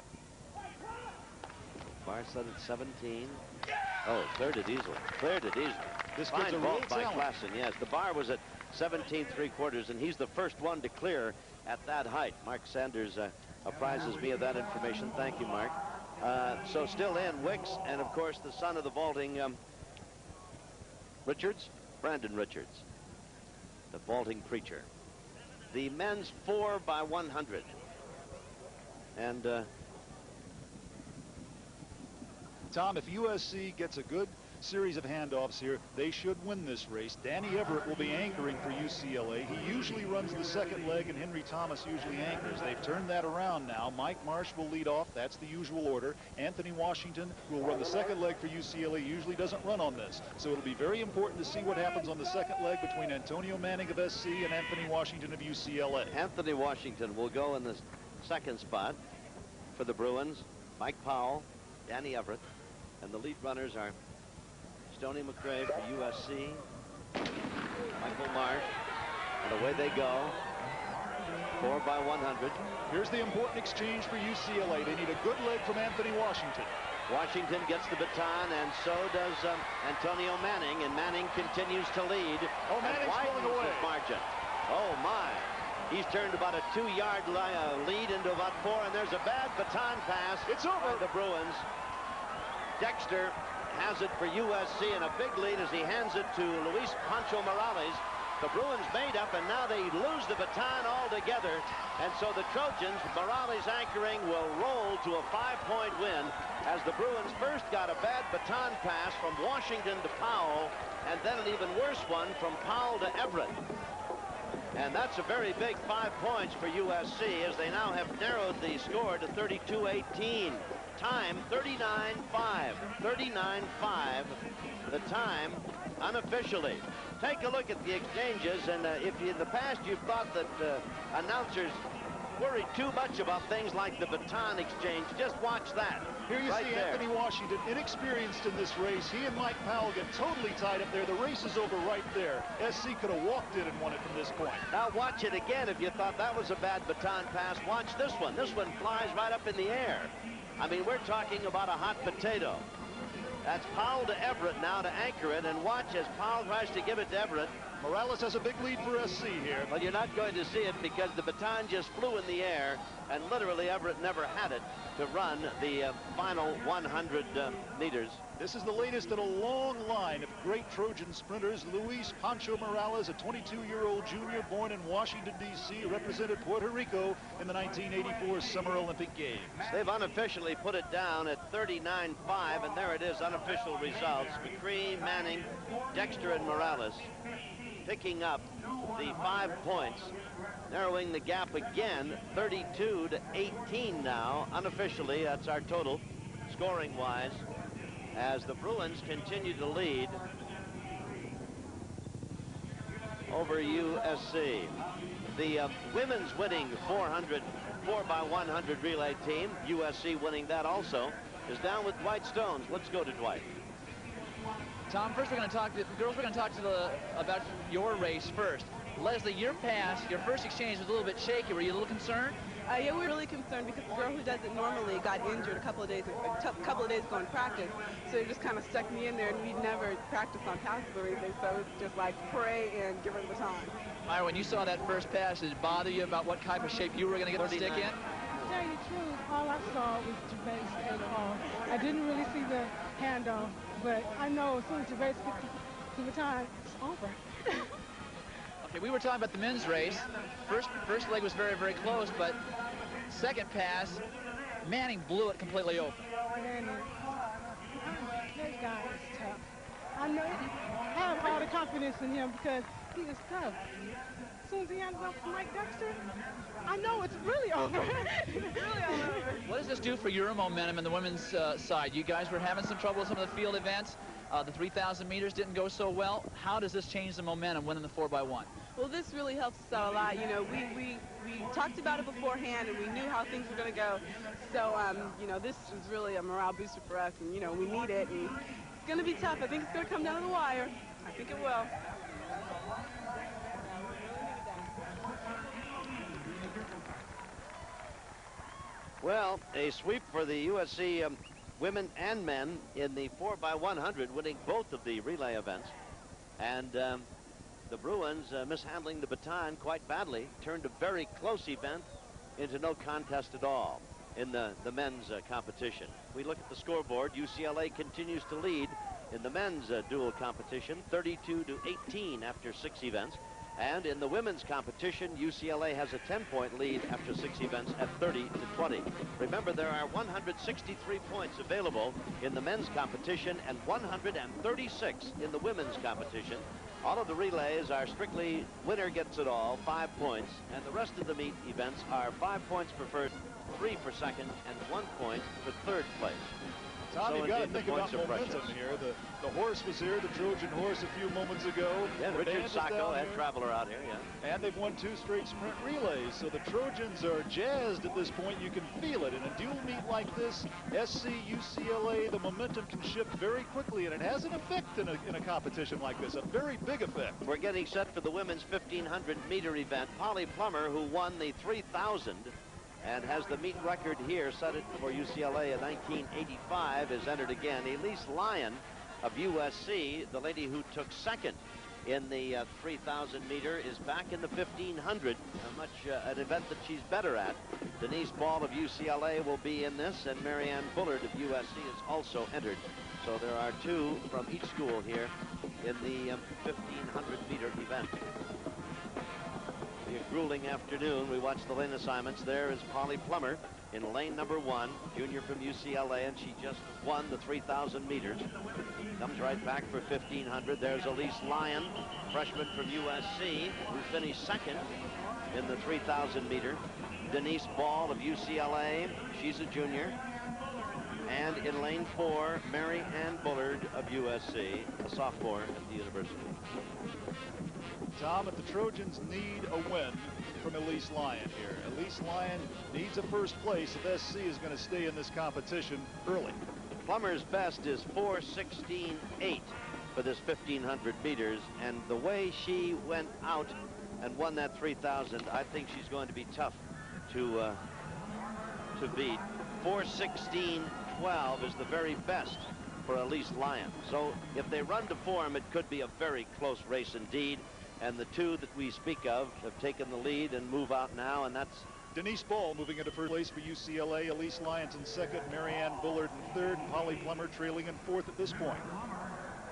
Bar set at 17. Oh, cleared it easily. Cleared it easily. This fine kid's a vault real by talent. Klassen. Yes, the bar was at 17 3/4, and he's the first one to clear at that height. Mark Sanders apprises me of that information. Thank you, Mark. So still in Wicks, and of course the son of the vaulting Richards, Brandon Richards, the vaulting preacher. The men's 4x100, and Tom, if USC gets a good series of handoffs here, they should win this race. Danny Everett will be anchoring for UCLA. He usually runs the second leg, and Henry Thomas usually anchors. They've turned that around now. Mike Marsh will lead off. That's the usual order. Anthony Washington, who will run the second leg for UCLA, usually doesn't run on this. So it'll be very important to see what happens on the second leg between Antonio Manning of SC and Anthony Washington of UCLA. Anthony Washington will go in the second spot for the Bruins. Mike Powell, Danny Everett, and the lead runners are Stoney McRae for USC, Michael Marsh, and away they go. 4x100. Here's the important exchange for UCLA. They need a good leg from Anthony Washington. Washington gets the baton, and so does Antonio Manning, and Manning continues to lead. Oh, Manning's pulling away. His margin. Oh, my. He's turned about a 2-yard lead into about 4, and there's a bad baton pass. It's over. By the Bruins. Dexter has it for USC, and a big lead as he hands it to Luis Pancho Morales. The Bruins made up, and now they lose the baton altogether. And so the Trojans, Morales anchoring, will roll to a 5-point win as the Bruins first got a bad baton pass from Washington to Powell, and then an even worse one from Powell to Everett. And that's a very big 5 points for USC, as they now have narrowed the score to 32-18. Time 39-5. 39-5, the time unofficially. Take a look at the exchanges, and if in the past you've thought that announcers worried too much about things like the baton exchange, just watch that. Here you see Anthony Washington, inexperienced in this race. He and Mike Powell get totally tied up there. The race is over right there. SC could have walked in and won it from this point. Now watch it again. If you thought that was a bad baton pass, watch this one. This one flies right up in the air. I mean, we're talking about a hot potato. That's Powell to Everett now to anchor it, and watch as Powell tries to give it to Everett. Morales has a big lead for SC here. Well, you're not going to see it because the baton just flew in the air, and literally Everett never had it to run the final 100 meters. This is the latest in a long line of great Trojan sprinters. Luis Pancho Morales, a 22-year-old junior born in Washington, D.C., represented Puerto Rico in the 1984 Summer Olympic Games. They've unofficially put it down at 39-5, and there it is, unofficial results. McCree, Manning, Dexter, and Morales picking up the 5 points, narrowing the gap again, 32-18 now. Unofficially, that's our total, scoring-wise, as the Bruins continue to lead over USC. The women's winning 4x100 relay team, USC winning that also, is down with Dwight Stones. Let's go to Dwight. Tom, first we're going to talk to the girls. We're going to talk to about your race first. Leslie, your pass, your first exchange was a little bit shaky. Were you a little concerned? Yeah, we were really concerned because the girl who does it normally got injured a couple of days ago in practice. So it just kind of stuck me in there, and we'd never practiced on passes or anything. So it was just like pray and give her the baton. Myra, when you saw that first pass, did it bother you about what type of shape you were going to get the stick in? To tell you the truth, all I saw was Gervais hit the ball. I didn't really see the handoff, but I know as soon as Gervais gets the baton, it's over. Okay, we were talking about the men's race. First leg was very, very close, but second pass, Manning blew it completely open. Manning, that guy is tough. I know, I have all the confidence in him because he is tough. As soon as he hands off to Mike Dexter, I know it's really over. It's really all over. What does this do for your momentum in the women's side? You guys were having some trouble with some of the field events. The 3,000 meters didn't go so well. How does this change the momentum winning the 4x1? Well, this really helps us out a lot. You know, we talked about it beforehand, and we knew how things were going to go. So, you know, this is really a morale booster for us, and, you know, we need it. And it's going to be tough. I think it's going to come down to the wire. I think it will. Well, a sweep for the USC women and men in the 4x100, winning both of the relay events. And the Bruins mishandling the baton quite badly, turned a very close event into no contest at all in the men's competition. We look at the scoreboard. UCLA continues to lead in the men's dual competition, 32-18 after 6 events. And in the women's competition, UCLA has a 10-point lead after 6 events at 30-20. Remember, there are 163 points available in the men's competition and 136 in the women's competition. All of the relays are strictly winner gets it all, 5 points, and the rest of the meet events are 5 points for first, 3 for second, and 1 point for third place. Tom, So you've got to indeed, think the about points are momentum precious. here. The horse was here, the Trojan horse, a few moments ago. Yeah, The Richard band is Sacco down and here. Traveler out here, yeah. And they've won 2 straight sprint relays, so the Trojans are jazzed at this point. You can feel it in a dual meet like this. SC, UCLA, the momentum can shift very quickly, and it has an effect in a competition like this, a very big effect. We're getting set for the women's 1,500-meter event. Polly Plumer, who won the 3,000 and has the meet record here, set it for UCLA in 1985, is entered again. Elise Lyon of USC, the lady who took second in the 3,000 meter, is back in the 1,500, an event that she's better at. Denise Ball of UCLA will be in this, and Marianne Bullard of USC is also entered. So there are 2 from each school here in the 1,500-meter event. grueling afternoon. We watched the lane assignments. There is Polly Plumer in lane number 1, junior from UCLA, and she just won the 3,000 meters. Comes right back for 1,500. There's Elise Lyon, freshman from USC, who finished second in the 3,000 meter. Denise Ball of UCLA, she's a junior. And in lane 4, Mary Ann Bullard of USC, a sophomore at the university. Tom, if the Trojans need a win from Elise Lyon here, Elise Lyon needs a first place if SC is going to stay in this competition early. Plumer's best is 4:16.8 for this 1,500 meters, and the way she went out and won that 3,000, I think she's going to be tough to beat. 4:16.12 is the very best for Elise Lyon. So if they run to form, it could be a very close race indeed. And the two that we speak of have taken the lead and move out now, and that's Denise Ball moving into first place for UCLA. Elise Lyons in second, Mary Ann Bullard in third, and Polly Plumer trailing in fourth at this point.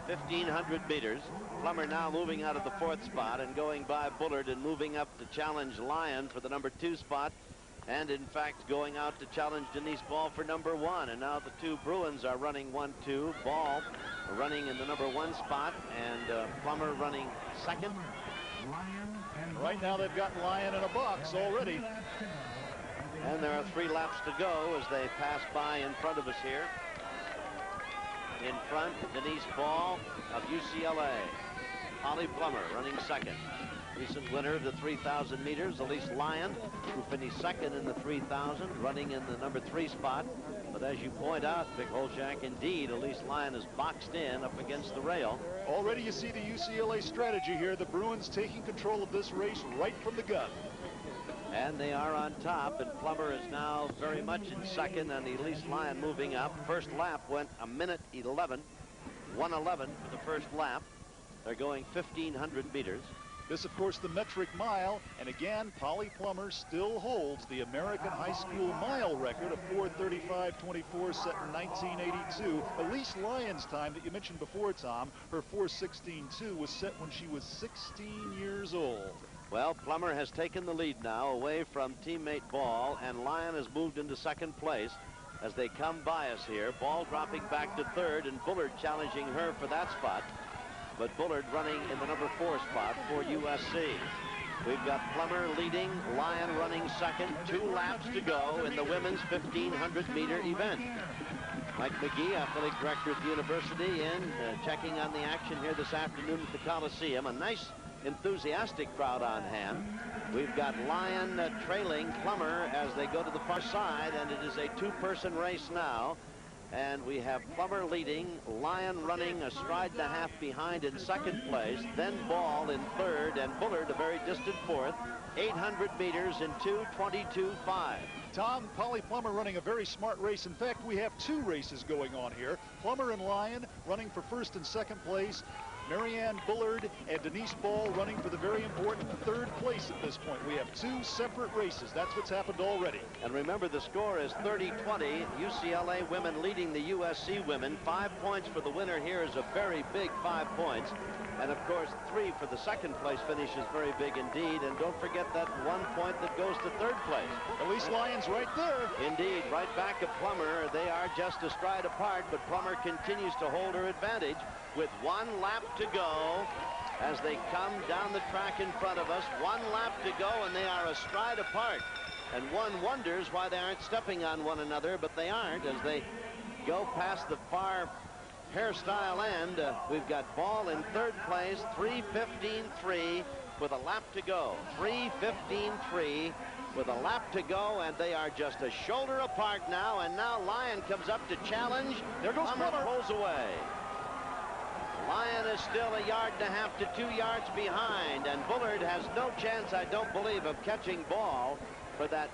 1,500 meters. Plumer now moving out of the 4th spot and going by Bullard and moving up to challenge Lyon for the number 2 spot. And in fact going out to challenge Denise Ball for number 1. And now the two Bruins are running 1-2. Ball running in the number 1 spot, and Plumer running second. Right now they've got Lyon in a box already. And there are 3 laps to go as they pass by in front of us here. In front, Denise Ball of UCLA. Polly Plumer running second. Recent winner of the 3,000 meters, Elise Lyon, who finished second in the 3,000, running in the number 3 spot. But as you point out, Vic Holjack, indeed, Elise Lyon is boxed in up against the rail. Already you see the UCLA strategy here. The Bruins taking control of this race right from the gun. And they are on top, and Plumer is now very much in second, and Elise Lyon moving up. First lap went 1:11, 1:11 for the first lap. They're going 1,500 meters. This, of course, the metric mile, and again, Polly Plumer still holds the American high school mile record of 4:35.24 set in 1982. Elise Lyon's time that you mentioned before, Tom, her 4:16.2 was set when she was 16 years old. Well, Plumer has taken the lead now away from teammate Ball, and Lyon has moved into second place as they come by us here. Ball dropping back to third, and Bullard challenging her for that spot. But Bullard running in the number 4 spot for USC. We've got Plumer leading, Lyon running second. 2 laps to go in the women's 1,500-meter event. Mike McGee, athletic director at the university, checking on the action here this afternoon at the Coliseum. A nice, enthusiastic crowd on hand. We've got Lyon trailing Plumer as they go to the far side, and it is a 2-person race now. And we have Plumer leading, Lyon running a stride and a half behind in second place, then Ball in third, and Bullard a very distant fourth. 800 meters in 2:22.5. Tom, Polly Plumer running a very smart race. In fact, we have 2 races going on here. Plumer and Lyon running for first and second place. Mary Ann Bullard and Denise Ball running for the very important 3rd place at this point. We have 2 separate races. That's what's happened already. And remember, the score is 30-20. UCLA women leading the USC women. 5 points for the winner here is a very big 5 points. And of course, 3 for the second place finish is very big indeed. And don't forget that 1 point that goes to 3rd place. Elise Lyon's right there. Indeed, right back at Plumer. They are just a stride apart, but Plumer continues to hold her advantage with 1 lap to go as they come down the track in front of us. 1 lap to go, and they are a stride apart. And one wonders why they aren't stepping on one another, but they aren't as they go past the far hairstyle end. We've got Ball in 3rd place, 3:15.3 with a lap to go. 3:15.3 with a lap to go, and they are just a shoulder apart now. And now Lyon comes up to challenge. There goes Plumer. Pulls away. Lyon is still 1.5 yards to 2 yards behind, and Bullard has no chance, I don't believe, of catching Ball for that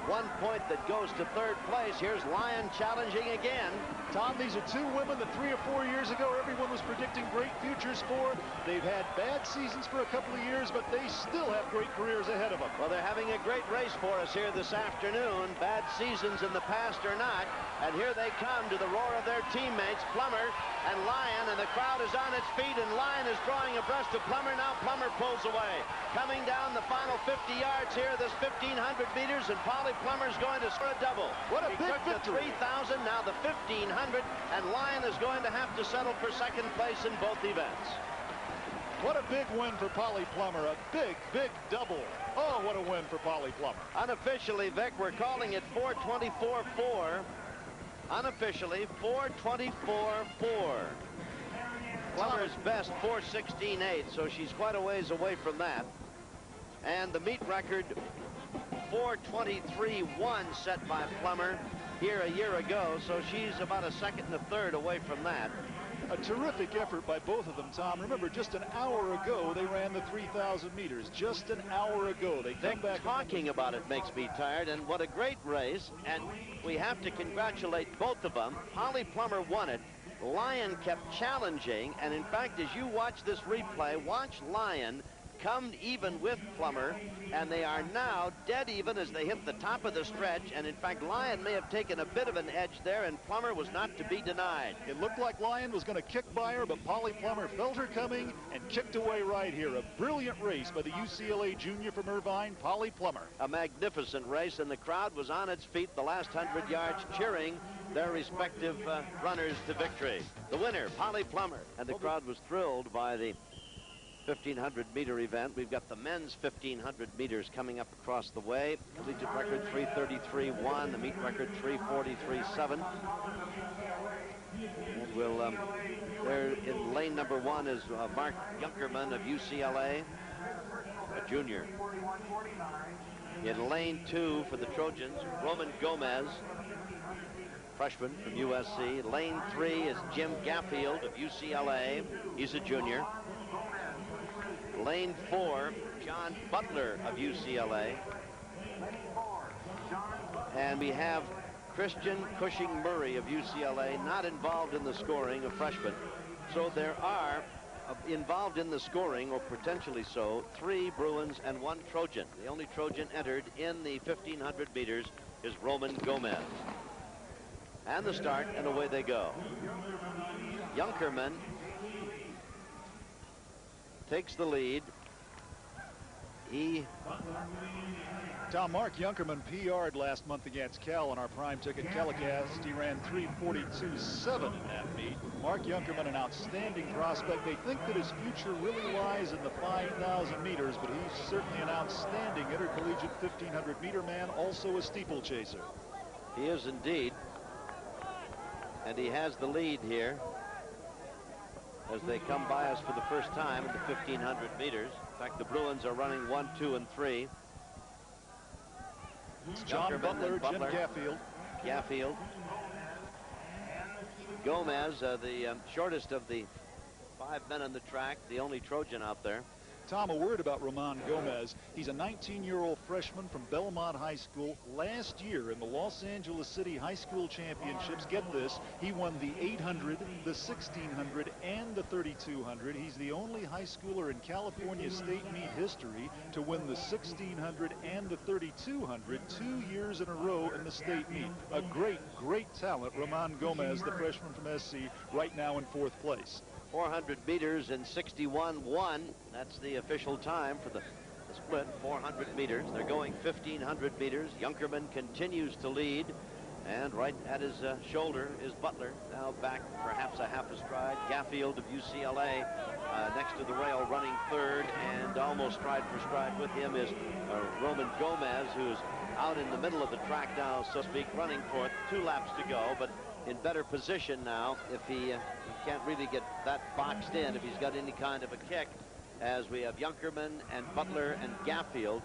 1 point that goes to third place. Here's Lyon challenging again. Tom, these are two women that 3 or 4 years ago everyone was predicting great futures for. They've had bad seasons for a couple of years, but they still have great careers ahead of them. Well, they're having a great race for us here this afternoon. Bad seasons in the past or not. And here they come to the roar of their teammates, Plumer and Lyon, and the crowd is on its feet, and Lyon is drawing abreast of Plumer. Now Plumer pulls away. Coming down the final 50 yards here, this 1,500 meters, and Polly Plumer's going to score a double. What a big victory. 3,000, now the 1,500, and Lyon is going to have to settle for second place in both events. What a big win for Polly Plumer. A big, big double. Oh, what a win for Polly Plumer. Unofficially, Vic, we're calling it 4:24.4. Unofficially, 4:24.4. Plumer's best 4:16.8, so she's quite a ways away from that. And the meet record 4:23.1 set by Plumer here a year ago, so she's about a second and a third away from that. A terrific effort by both of them, Tom. Remember, just an hour ago, they ran the 3,000 meters. Just an hour ago. They come back. Talking about it makes me tired, and what a great race. And we have to congratulate both of them. Polly Plumer won it. Lyon kept challenging, and in fact, as you watch this replay, watch Lyon come even with Plumer, and they are now dead even as they hit the top of the stretch. And in fact, Lyon may have taken a bit of an edge there, and Plumer was not to be denied. It looked like Lyon was going to kick by her, but Polly Plumer felt her coming and kicked away right here. A brilliant race by the UCLA junior from Irvine, Polly Plumer. A magnificent race, and the crowd was on its feet the last 100 yards cheering their respective runners to victory. The winner, Polly Plumer, and the crowd was thrilled by the 1,500-meter event. We've got the men's 1,500 meters coming up across the way. Collegiate record 3:33.1, the meet record 3:43.7. And we'll, there in lane number 1 is Mark Junkermann of UCLA, a junior. In lane 2 for the Trojans, Roman Gomez, freshman from USC. Lane 3 is Jim Gaffield of UCLA. He's a junior. Lane 4, John Butler of UCLA. And we have Christian Cushing-Murray of UCLA, not involved in the scoring, a freshman. So there are involved in the scoring, or potentially so, 3 Bruins and 1 Trojan. The only Trojan entered in the 1,500 meters is Roman Gomez. And the start, and away they go. Junkermann takes the lead. Tom, Mark Junkermann PR'd last month against Cal on our prime ticket telecast. He ran 3:42.7 in that meet. Mark Junkermann, an outstanding prospect. They think that his future really lies in the 5,000 meters, but he's certainly an outstanding intercollegiate 1,500 meter man, also a steeplechaser. He is indeed. And he has the lead here as they come by us for the first time in the 1,500 meters. In fact, the Bruins are running 1, 2, and 3. John Butler, Jim Gaffield. Gomez, the shortest of the 5 men on the track, the only Trojan out there. Tom, a word about Roman Gomez. He's a 19-year-old freshman from Belmont High School. Last year in the Los Angeles City High School Championships, get this, he won the 800, the 1,600, and the 3,200. He's the only high schooler in California state meet history to win the 1,600 and the 3,200 2 years in a row in the state meet. A great, great talent, Roman Gomez, the freshman from SC, right now in 4th place. 400 meters in 61.1. That's the official time for the split, 400 meters. They're going 1,500 meters. Junkermann continues to lead, and right at his shoulder is Butler, now back perhaps a half a stride. Gaffield of UCLA next to the rail running 3rd, and almost stride for stride with him is Roman Gomez, who's out in the middle of the track now, so to speak, running 4th. 2 laps to go, but in better position now if he can't really get that boxed in if he's got any kind of a kick, as we have Junkermann and Butler and Gaffield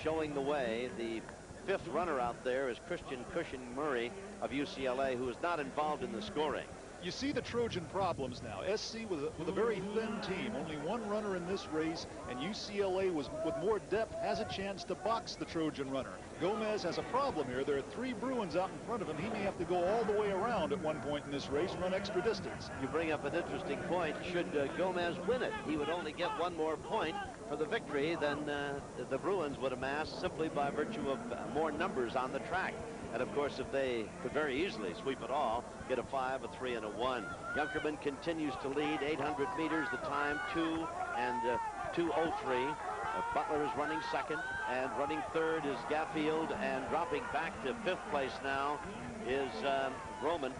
showing the way. The 5th runner out there is Christian Cushing-Murray of UCLA, who is not involved in the scoring. You see the Trojan problems now. SC with a very thin team, only one runner in this race, and UCLA with more depth has a chance to box the Trojan runner. Gomez has a problem here. There are 3 Bruins out in front of him. He may have to go all the way around at one point in this race, run extra distance. You bring up an interesting point. Should Gomez win it, he would only get 1 more point for the victory than the Bruins would amass simply by virtue of more numbers on the track. And of course, if they could very easily sweep it all, get a 5, a 3, and a 1. Junkermann continues to lead 800 meters, the time 2 and 2:03. Butler is running second, and running third is Gaffield, and dropping back to 5th place now is Roman.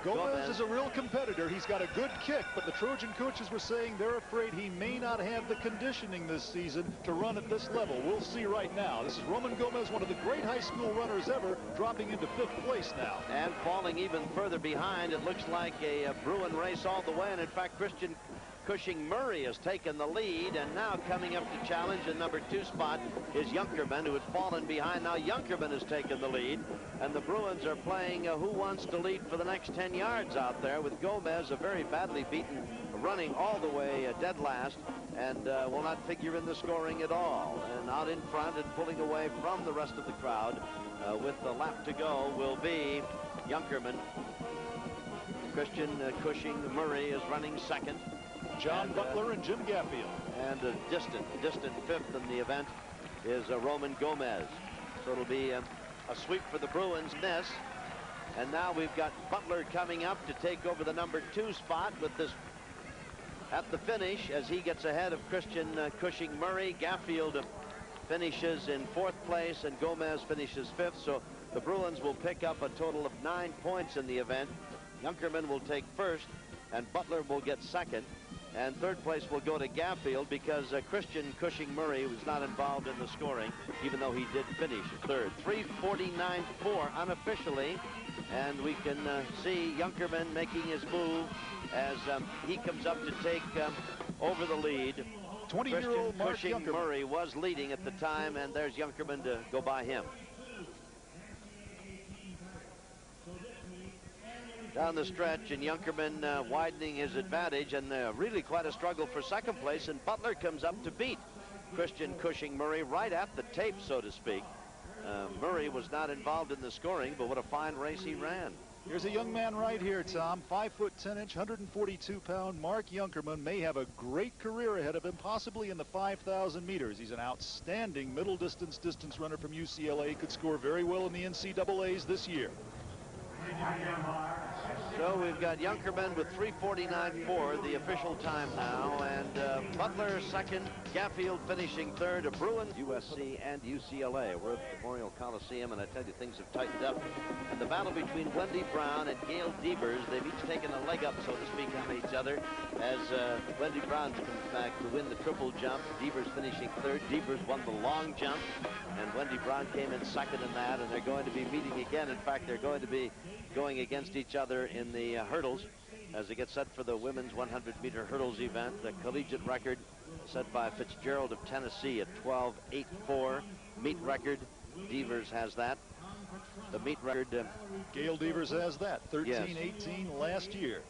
Gomez is a real competitor. He's got a good kick, but the Trojan coaches were saying they're afraid he may not have the conditioning this season to run at this level. We'll see right now. This is Roman Gomez, one of the great high school runners ever, dropping into 5th place now. And falling even further behind. It looks like a Bruin race all the way, and in fact, Cushing-Murray has taken the lead, and now coming up to challenge in number 2 spot is Junkermann, who had fallen behind. Now Junkermann has taken the lead, and the Bruins are playing who wants to lead for the next 10 yards out there, with Gomez, a very badly beaten, running all the way dead last, and will not figure in the scoring at all. And out in front and pulling away from the rest of the crowd with the lap to go will be Junkermann. Cushing-Murray is running second. John Butler and Jim Gaffield. And a distant 5th in the event is Roman Gomez. So it'll be a sweep for the Bruins miss. And now we've got Butler coming up to take over the number 2 spot with this at the finish as he gets ahead of Cushing-Murray. Gaffield finishes in 4th place and Gomez finishes 5th. So the Bruins will pick up a total of 9 points in the event. Junkermann will take 1st and Butler will get 2nd. And 3rd place will go to Gaffield because Cushing-Murray was not involved in the scoring, even though he did finish 3rd. 3:49.4 unofficially, and we can see Junkermann making his move as he comes up to take over the lead. 20-year-old Cushing-Murray was leading at the time, and there's Junkermann to go by him. Down the stretch, and Junkermann widening his advantage, and really quite a struggle for 2nd place, and Butler comes up to beat Cushing-Murray right at the tape, so to speak. Murray was not involved in the scoring, but what a fine race he ran. Here's a young man right here, Tom. 5 foot 10 inch, 142-pound Mark Junkermann may have a great career ahead of him, possibly in the 5,000 meters. He's an outstanding middle distance runner from UCLA. Could score very well in the NCAAs this year. So we've got Junkermann with 3:49.4, the official time now, and Butler 2nd, Gaffield finishing 3rd, a Bruin, USC and UCLA. We're at the Memorial Coliseum, and I tell you, things have tightened up. And the battle between Wendy Brown and Gail Devers, they've each taken a leg up, so to speak, on each other, as Wendy Brown comes back to win the triple jump. Devers finishing 3rd. Devers won the long jump, and Wendy Brown came in 2nd in that, and they're going to be meeting again. In fact, they're going to be going against each other in the hurdles as they get set for the women's 100-meter hurdles event. The collegiate record set by Fitzgerald of Tennessee at 12:08.4. Meet record, Devers has that. The meet record, Gail Devers has that, 13:18 last year.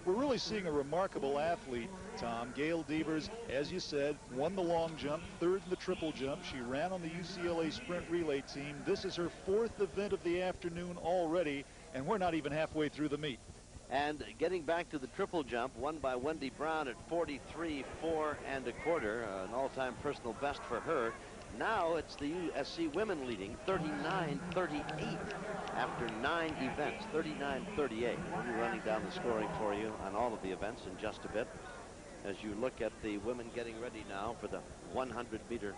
We're really seeing a remarkable athlete, Tom. Gail Devers, as you said, won the long jump, 3rd in the triple jump. She ran on the UCLA sprint relay team. This is her 4th event of the afternoon already, and we're not even halfway through the meet. And getting back to the triple jump, won by Wendy Brown at 43.4 1/4, an all-time personal best for her. Now it's the USC women leading 39.38 after 9 events, 39.38. We'll be running down the scoring for you on all of the events in just a bit as you look at the women getting ready now for the 100-meter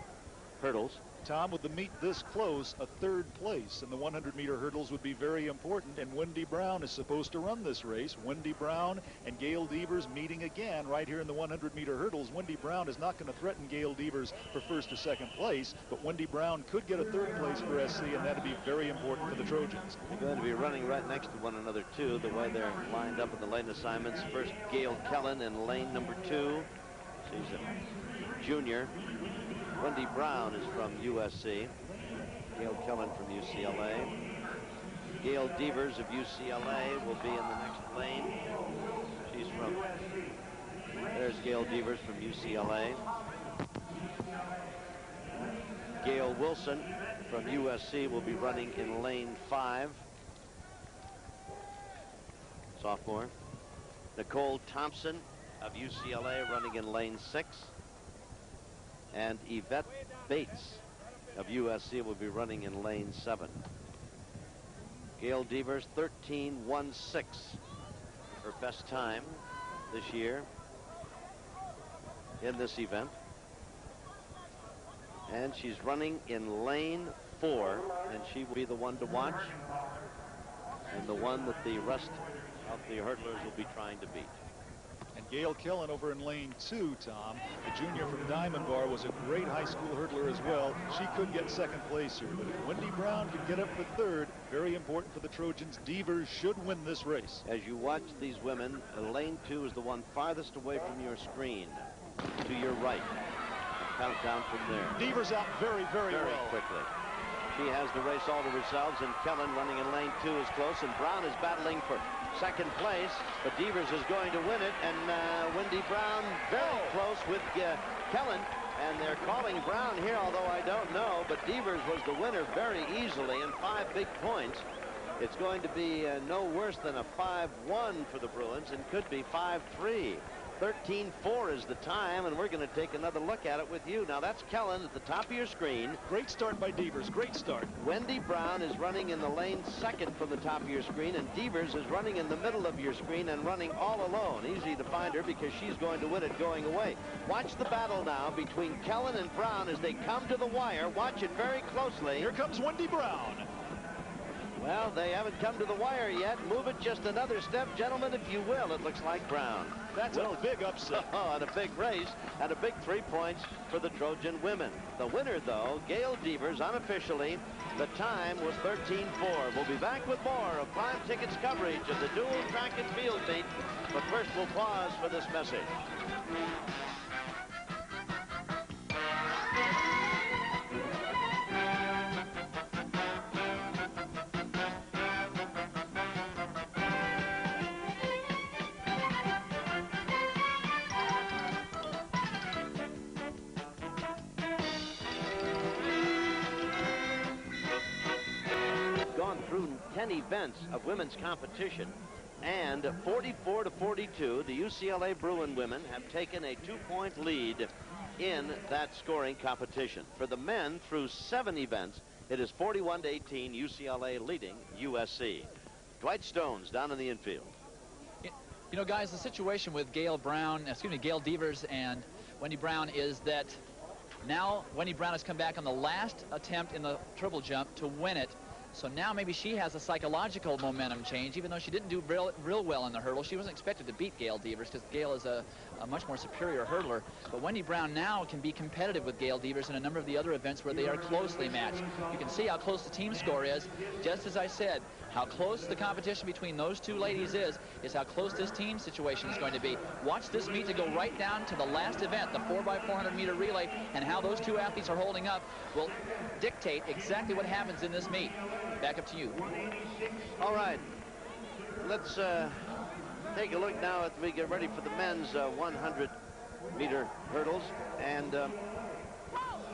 hurdles. Tom, with the meet this close, a 3rd place in the 100-meter hurdles would be very important, and Wendy Brown is supposed to run this race. Wendy Brown and Gail Devers meeting again right here in the 100-meter hurdles. Wendy Brown is not going to threaten Gail Devers for 1st or 2nd place, but Wendy Brown could get a 3rd place for SC, and that would be very important for the Trojans. They're going to be running right next to one another, too, the way they're lined up in the lane assignments. First, Gail Kellen in lane number 2. She's a junior. Wendy Brown is from USC. Gail Kellen from UCLA. Gail Devers of UCLA will be in the next lane. There's Gail Devers from UCLA. Gail Wilson from USC will be running in lane 5. Sophomore. Nicole Thompson of UCLA running in lane 6. And Yvette Bates of USC will be running in lane 7. Gail Devers, 13:16, her best time this year in this event. And she's running in lane 4, and she will be the one to watch, and the one that the rest of the hurdlers will be trying to beat. And Gail Kellen over in lane 2, Tom, the junior from Diamond Bar, was a great high school hurdler as well. She could get second place here, but if Wendy Brown could get up for third, very important for the Trojans. Devers should win this race. As you watch these women, lane 2 is the one farthest away from your screen, to your right. Count down from there. Devers out very well. Quickly. She has the race all to herself, and Kellen running in lane 2 is close, and Brown is battling for second place, but Devers is going to win it, and Wendy Brown very close with Kellen, and they're calling Brown here, although I don't know, but Devers was the winner very easily in 5 big points. It's going to be no worse than a 5-1 for the Bruins, and could be 5-3. 13:04 is the time, and we're going to take another look at it with you. Now, that's Kellen at the top of your screen. Great start by Devers. Great start. Wendy Brown is running in the lane 2nd from the top of your screen, and Devers is running in the middle of your screen and running all alone. Easy to find her because she's going to win it going away. Watch the battle now between Kellen and Brown as they come to the wire. Watch it very closely. Here comes Wendy Brown. Well, they haven't come to the wire yet. Move it just another step, gentlemen, if you will. It looks like Brown. That's a big upset. And a big race, and a big 3 points for the Trojan women. The winner, though, Gail Devers, unofficially, the time was 13:04. We'll be back with more of Prime Tickets coverage of the dual track and field meet. But first, we'll pause for this message. Through 10 events of women's competition, and 44-42, the UCLA Bruin women have taken a 2-point lead in that scoring competition. For the men, through 7 events, it is 41-18, UCLA leading USC. Dwight Stones down in the infield. You know, guys, the situation with Gail Devers and Wendy Brown is that now Wendy Brown has come back on the last attempt in the triple jump to win it. So now maybe she has a psychological momentum change. Even though she didn't do real well in the hurdle, she wasn't expected to beat Gail Devers because Gail is a much more superior hurdler. But Wendy Brown now can be competitive with Gail Devers in a number of the other events where they are closely matched. You can see how close the team score is. Just as I said, how close the competition between those two ladies is how close this team situation is going to be. Watch this meet to go right down to the last event, the 4x400 meter relay, and how those two athletes are holding up will dictate exactly what happens in this meet. Back up to you. All right, let's take a look now as we get ready for the men's 100-meter hurdles. And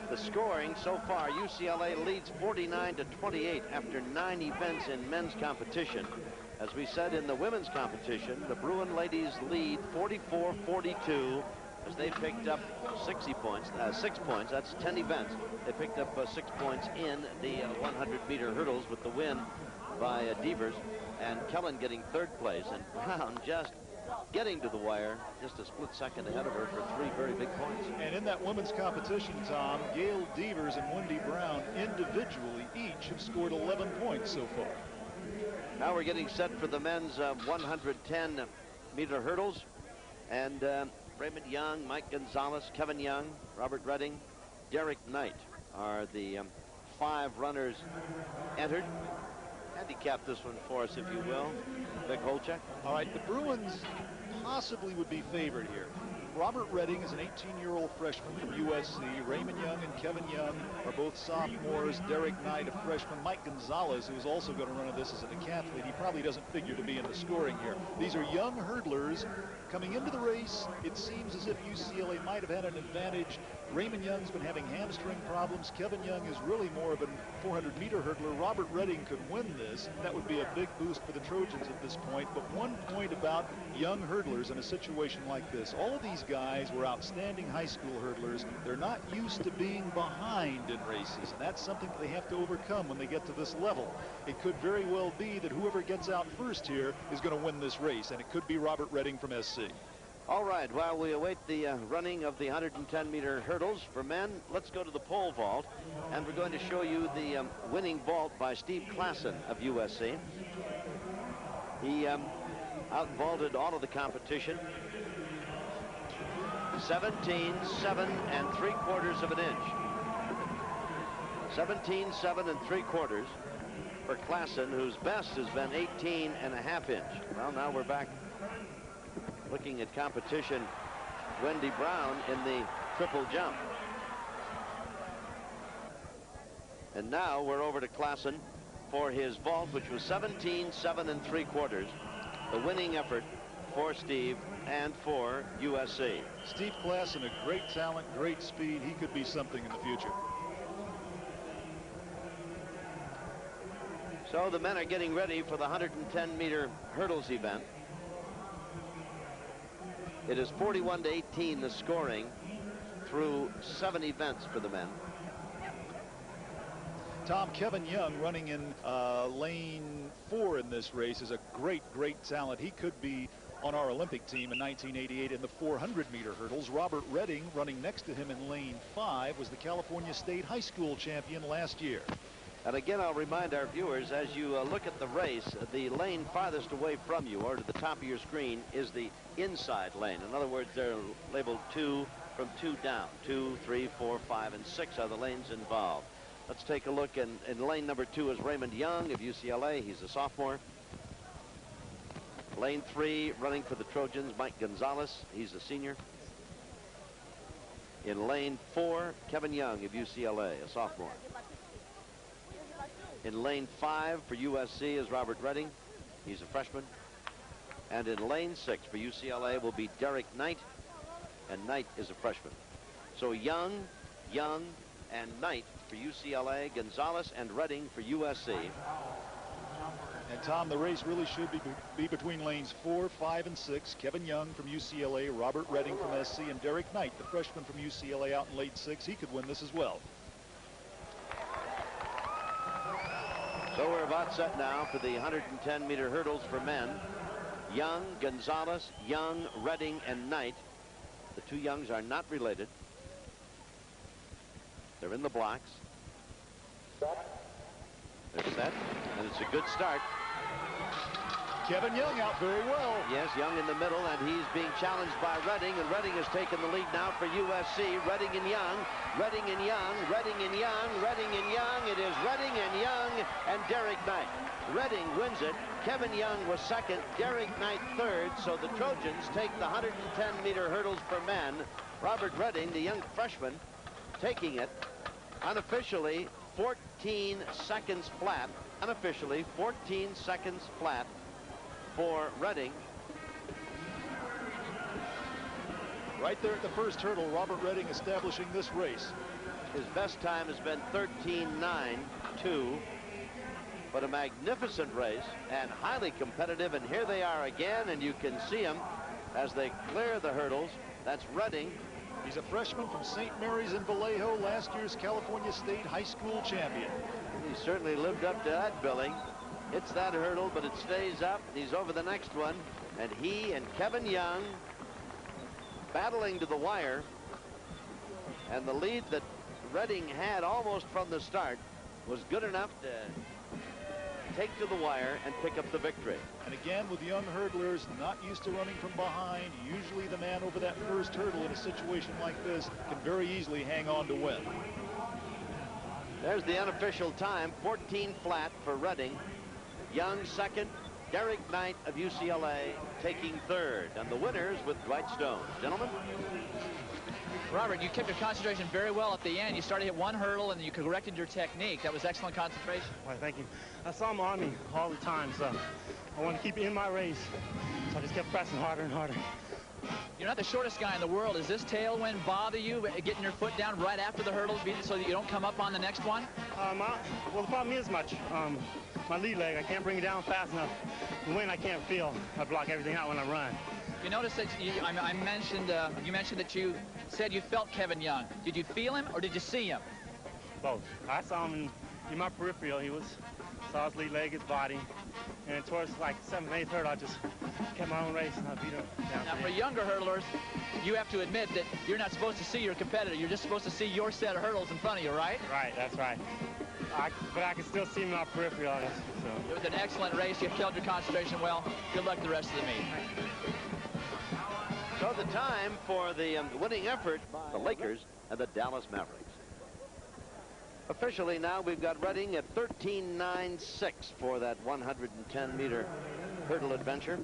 the scoring so far, UCLA leads 49-28 after 9 events in men's competition. As we said in the women's competition, the Bruin ladies lead 44-42 as they picked up 6 points. That's 10 events. They picked up 6 points in the 100-meter hurdles with the win by Devers, and Kellen getting 3rd place, and Brown just getting to the wire, just a split second ahead of her for 3 very big points. And in that women's competition, Tom, Gail Devers and Wendy Brown individually each have scored 11 points so far. Now we're getting set for the men's 110-meter hurdles, and Raymond Young, Mike Gonzalez, Kevin Young, Robert Redding, Derek Knight are the 5 runners entered. Handicap this one for us, if you will, Vic Holchek. All right, the Bruins possibly would be favored here. Robert Redding is an 18-year-old freshman from USC. Raymond Young and Kevin Young are both sophomores. Derek Knight, a freshman. Mike Gonzalez, who is also going to run this as a decathlete. He probably doesn't figure to be in the scoring here. These are young hurdlers coming into the race. It seems as if UCLA might have had an advantage. Raymond Young's been having hamstring problems. Kevin Young is really more of a 400-meter hurdler. Robert Redding could win this. That would be a big boost for the Trojans at this point. But one point about young hurdlers in a situation like this, all of these guys were outstanding high school hurdlers. They're not used to being behind in races, and that's something that they have to overcome when they get to this level. It could very well be that whoever gets out first here is going to win this race, and it could be Robert Redding from SC. All right, while we await the running of the 110-meter hurdles for men, let's go to the pole vault, and we're going to show you the winning vault by Steve Klassen of USC. He out-vaulted all of the competition, 17, 7 3/4 of an inch. 17, 7 3/4 for Klassen, whose best has been 18 1/2 inch. Well, now we're back looking at competition. Wendy Brown in the triple jump. And now we're over to Klassen for his vault, which was 17, 7 3/4. The winning effort for Steve and for USC. Steve Klassen, a great talent, great speed. He could be something in the future. So the men are getting ready for the 110-meter hurdles event. It is 41-18 the scoring through 7 events for the men. Tom, Kevin Young running in lane 4 in this race is a great talent. He could be on our Olympic team in 1988 in the 400-meter hurdles. Robert Redding, running next to him in lane 5, was the California State High School champion last year. And again, I'll remind our viewers, as you look at the race, the lane farthest away from you, or to the top of your screen, is the inside lane. In other words, they're labeled 2 from 2 down. 2, 3, 4, 5, and 6 are the lanes involved. Let's take a look. In lane number 2 is Raymond Young of UCLA. He's a sophomore. Lane 3, running for the Trojans, Mike Gonzalez. He's a senior. In lane 4, Kevin Young of UCLA, a sophomore. In lane 5 for USC is Robert Redding. He's a freshman. And in lane 6 for UCLA will be Derek Knight, and Knight is a freshman. So Young, and Knight for UCLA, Gonzalez and Redding for USC. And Tom, the race really should be between lanes 4, 5, and 6. Kevin Young from UCLA, Robert Redding from SC, and Derek Knight, the freshman from UCLA, out in lane 6. He could win this as well. So we're about set now for the 110-meter hurdles for men. Young, Gonzalez, Young, Redding, and Knight. The 2 Youngs are not related. They're in the blocks. They're set, and it's a good start. Kevin Young out very well. Yes, Young in the middle, and he's being challenged by Redding, and Redding has taken the lead now for USC. Redding and Young, Redding and Young, Redding and Young, Redding and Young. It is Redding and Young and Derek Knight. Redding wins it. Kevin Young was second, Derek Knight third, so the Trojans take the 110-meter hurdles for men. Robert Redding, the young freshman, taking it unofficially 14 seconds flat. Unofficially 14 seconds flat for Redding. Right there at the first hurdle, Robert Redding establishing this race. His best time has been 13.9.2, but a magnificent race and highly competitive. And here they are again, and you can see them as they clear the hurdles. That's Redding. He's a freshman from St. Mary's in Vallejo, last year's California State High School champion. He certainly lived up to that billing. Hits that hurdle, but it stays up. He's over the next one, and he and Kevin Young battling to the wire. And the lead that Redding had almost from the start was good enough to take to the wire and pick up the victory. And again, with young hurdlers not used to running from behind, usually the man over that first hurdle in a situation like this can very easily hang on to win. There's the unofficial time, 14 flat for Redding. Young second, Derek Knight of UCLA taking third, and the winners with Dwight Stone. Gentlemen. Robert, you kept your concentration very well at the end. You started at one hurdle and you corrected your technique. That was excellent concentration. Well, thank you. I saw him on me all the time, so I wanted to keep it in my race. So I just kept pressing harder and harder. You're not the shortest guy in the world. Does this tailwind bother you, getting your foot down right after the hurdles so that you don't come up on the next one? Well, the problem is my lead leg. I can't bring it down fast enough. The wind I can't feel. I block everything out when I run. You notice that you mentioned that you said you felt Kevin Young. Did you feel him or did you see him? Both. I saw him in my peripheral. Saw his lead leg, his body, and towards like 7th, 8th hurdle, I just kept my own race and I beat him down. Now, for younger hurdlers, you have to admit that you're not supposed to see your competitor. You're just supposed to see your set of hurdles in front of you, right? Right, that's right. But I can still see him in my peripheral. So. It was an excellent race. You've held your concentration well. Good luck the rest of the meet. So the time for the winning effort, the Lakers and the Dallas Mavericks. Officially now we've got Redding at 13.96 for that 110-meter hurdle adventure.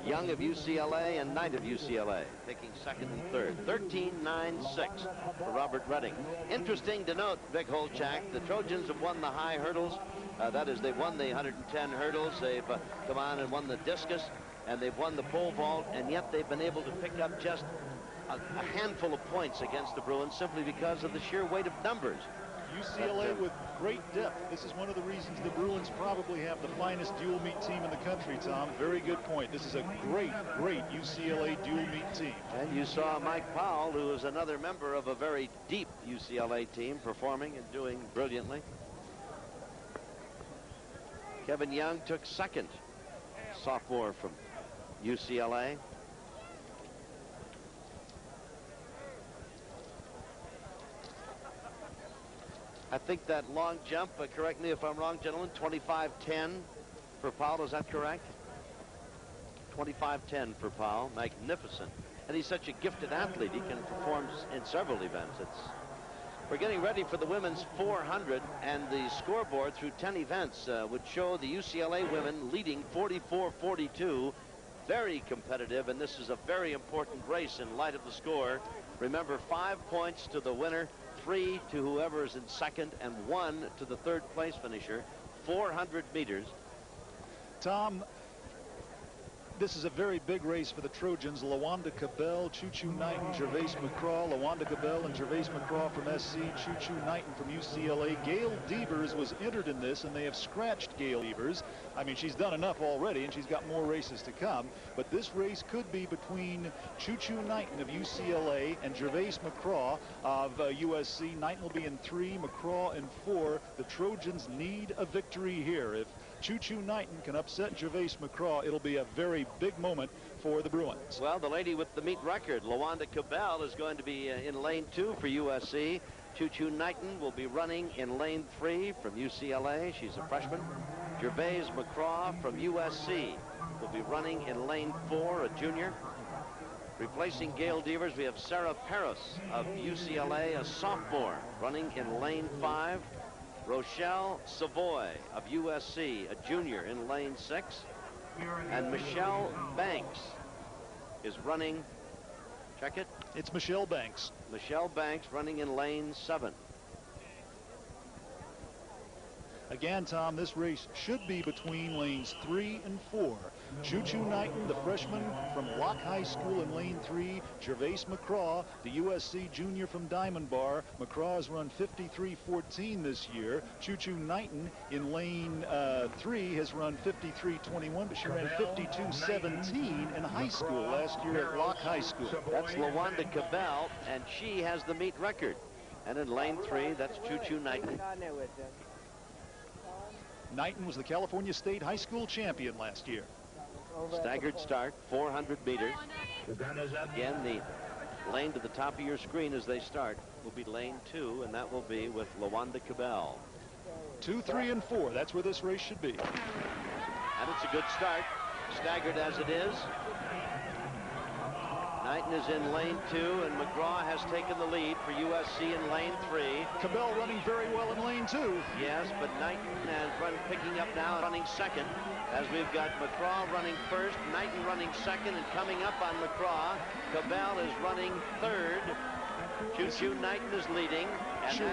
Young of UCLA and Knight of UCLA taking second and third. 13.96 for Robert Redding. Interesting to note, Vic Holchak, the Trojans have won the high hurdles. That is, they've won the 110 hurdles. They've come on and won the discus, and they've won the pole vault, and yet they've been able to pick up just a handful of points against the Bruins simply because of the sheer weight of numbers. UCLA with great depth. This is one of the reasons the Bruins probably have the finest dual meet team in the country, Tom. Very good point. This is a great, great UCLA dual meet team. And you saw Mike Powell, who is another member of a very deep UCLA team, performing and doing brilliantly. Kevin Young took second, sophomore from UCLA. I think that long jump, correct me if I'm wrong, gentlemen, 25.10 for Powell, is that correct? 25.10 for Powell, magnificent. And he's such a gifted athlete, he can perform in several events. We're getting ready for the women's 400, and the scoreboard through 10 events would show the UCLA women leading 44-42. Very competitive, and this is a very important race in light of the score. Remember, 5 points to the winner, 3 to whoever is in second, and 1 to the third place finisher. 400 meters. Tom, this is a very big race for the Trojans. LaWanda Cabell, Choo Knighten, Gervais McCraw. LaWanda Cabell and Gervais McCraw from SC, Choo Knighten from UCLA. Gail Devers was entered in this, and they have scratched Gail Devers. I mean, she's done enough already, and she's got more races to come. But this race could be between Choo Knighten of UCLA and Gervais McCraw of USC. Knighten will be in 3, McCraw in 4. The Trojans need a victory here. If Choo Knighten can upset Gervais McCraw, it'll be a very big moment for the Bruins. Well, the lady with the meet record, LaWanda Cabell, is going to be in lane 2 for USC. Choo Knighten will be running in lane 3 from UCLA. She's a freshman. Gervais McCraw from USC will be running in lane 4, a junior. Replacing Gail Devers, we have Sarah Paris of UCLA, a sophomore, running in lane 5. Rochelle Savoy of USC, a junior, in lane 6. And Michelle Banks is running, check it. It's Michelle Banks. Michelle Banks running in lane 7. Again, Tom, this race should be between lanes 3 and 4. Choo Knighten, the freshman from Locke High School, in lane 3. Gervais McCraw, the USC junior from Diamond Bar. McCraw has run 53.14 this year. Choo Knighten in lane 3 has run 53.21, but she ran 52.17 in high school last year at Locke High School. That's LaWanda Cabell, and she has the meet record. And in lane 3, that's Choo Knighten. Knighten was the California State High School champion last year. Staggered start, 400 meters. Again, the lane to the top of your screen as they start will be lane 2, and that will be with LaWanda Cabell. 2, 3, and 4. That's where this race should be. And it's a good start, staggered as it is. Knighten is in lane 2, and McGraw has taken the lead for USC in lane 3. Cabell running very well in lane 2. Yes, but Knighten has picking up now, running second, as we've got McGraw running first, Knighten running second, and coming up on McGraw, Cabell is running third. Choo Knighten is leading. Choo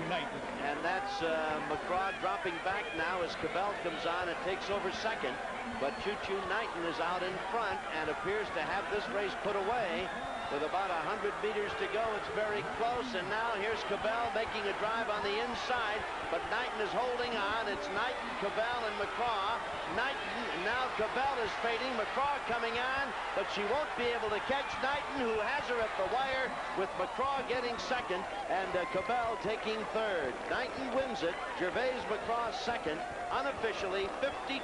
Knighten. And that's McGraw dropping back now as Cabell comes on and takes over second. But Choo Knighten is out in front and appears to have this race put away. With about 100 meters to go, it's very close, and now here's Cabell making a drive on the inside, but Knighten is holding on. It's Knighten, Cabell, and McGraw. Knighten, now Cabell is fading. McGraw coming on, but she won't be able to catch Knighten, who has her at the wire, with McGraw getting second and Cabell taking third. Knighten wins it. Gervais McGraw second. Unofficially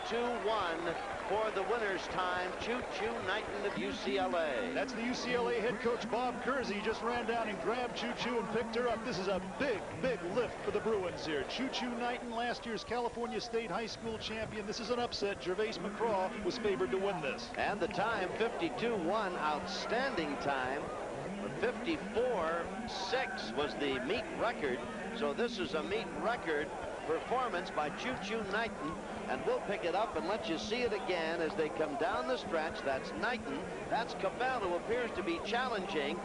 52-1 for the winner's time. Choo Knighten of UCLA. That's the UCLA head coach Bob Kersey. Just ran down and grabbed Choo and picked her up. This is a big lift for the Bruins here. Choo Knighten, last year's California State High School champion. This is an upset. Gervais McGraw was favored to win this. And the time, 52-1, outstanding time. 54-6 was the meet record. So this is a meet record performance by Choo Knighten, and we'll pick it up and let you see it again as they come down the stretch. That's Knighten, that's Cabell, who appears to be challenging.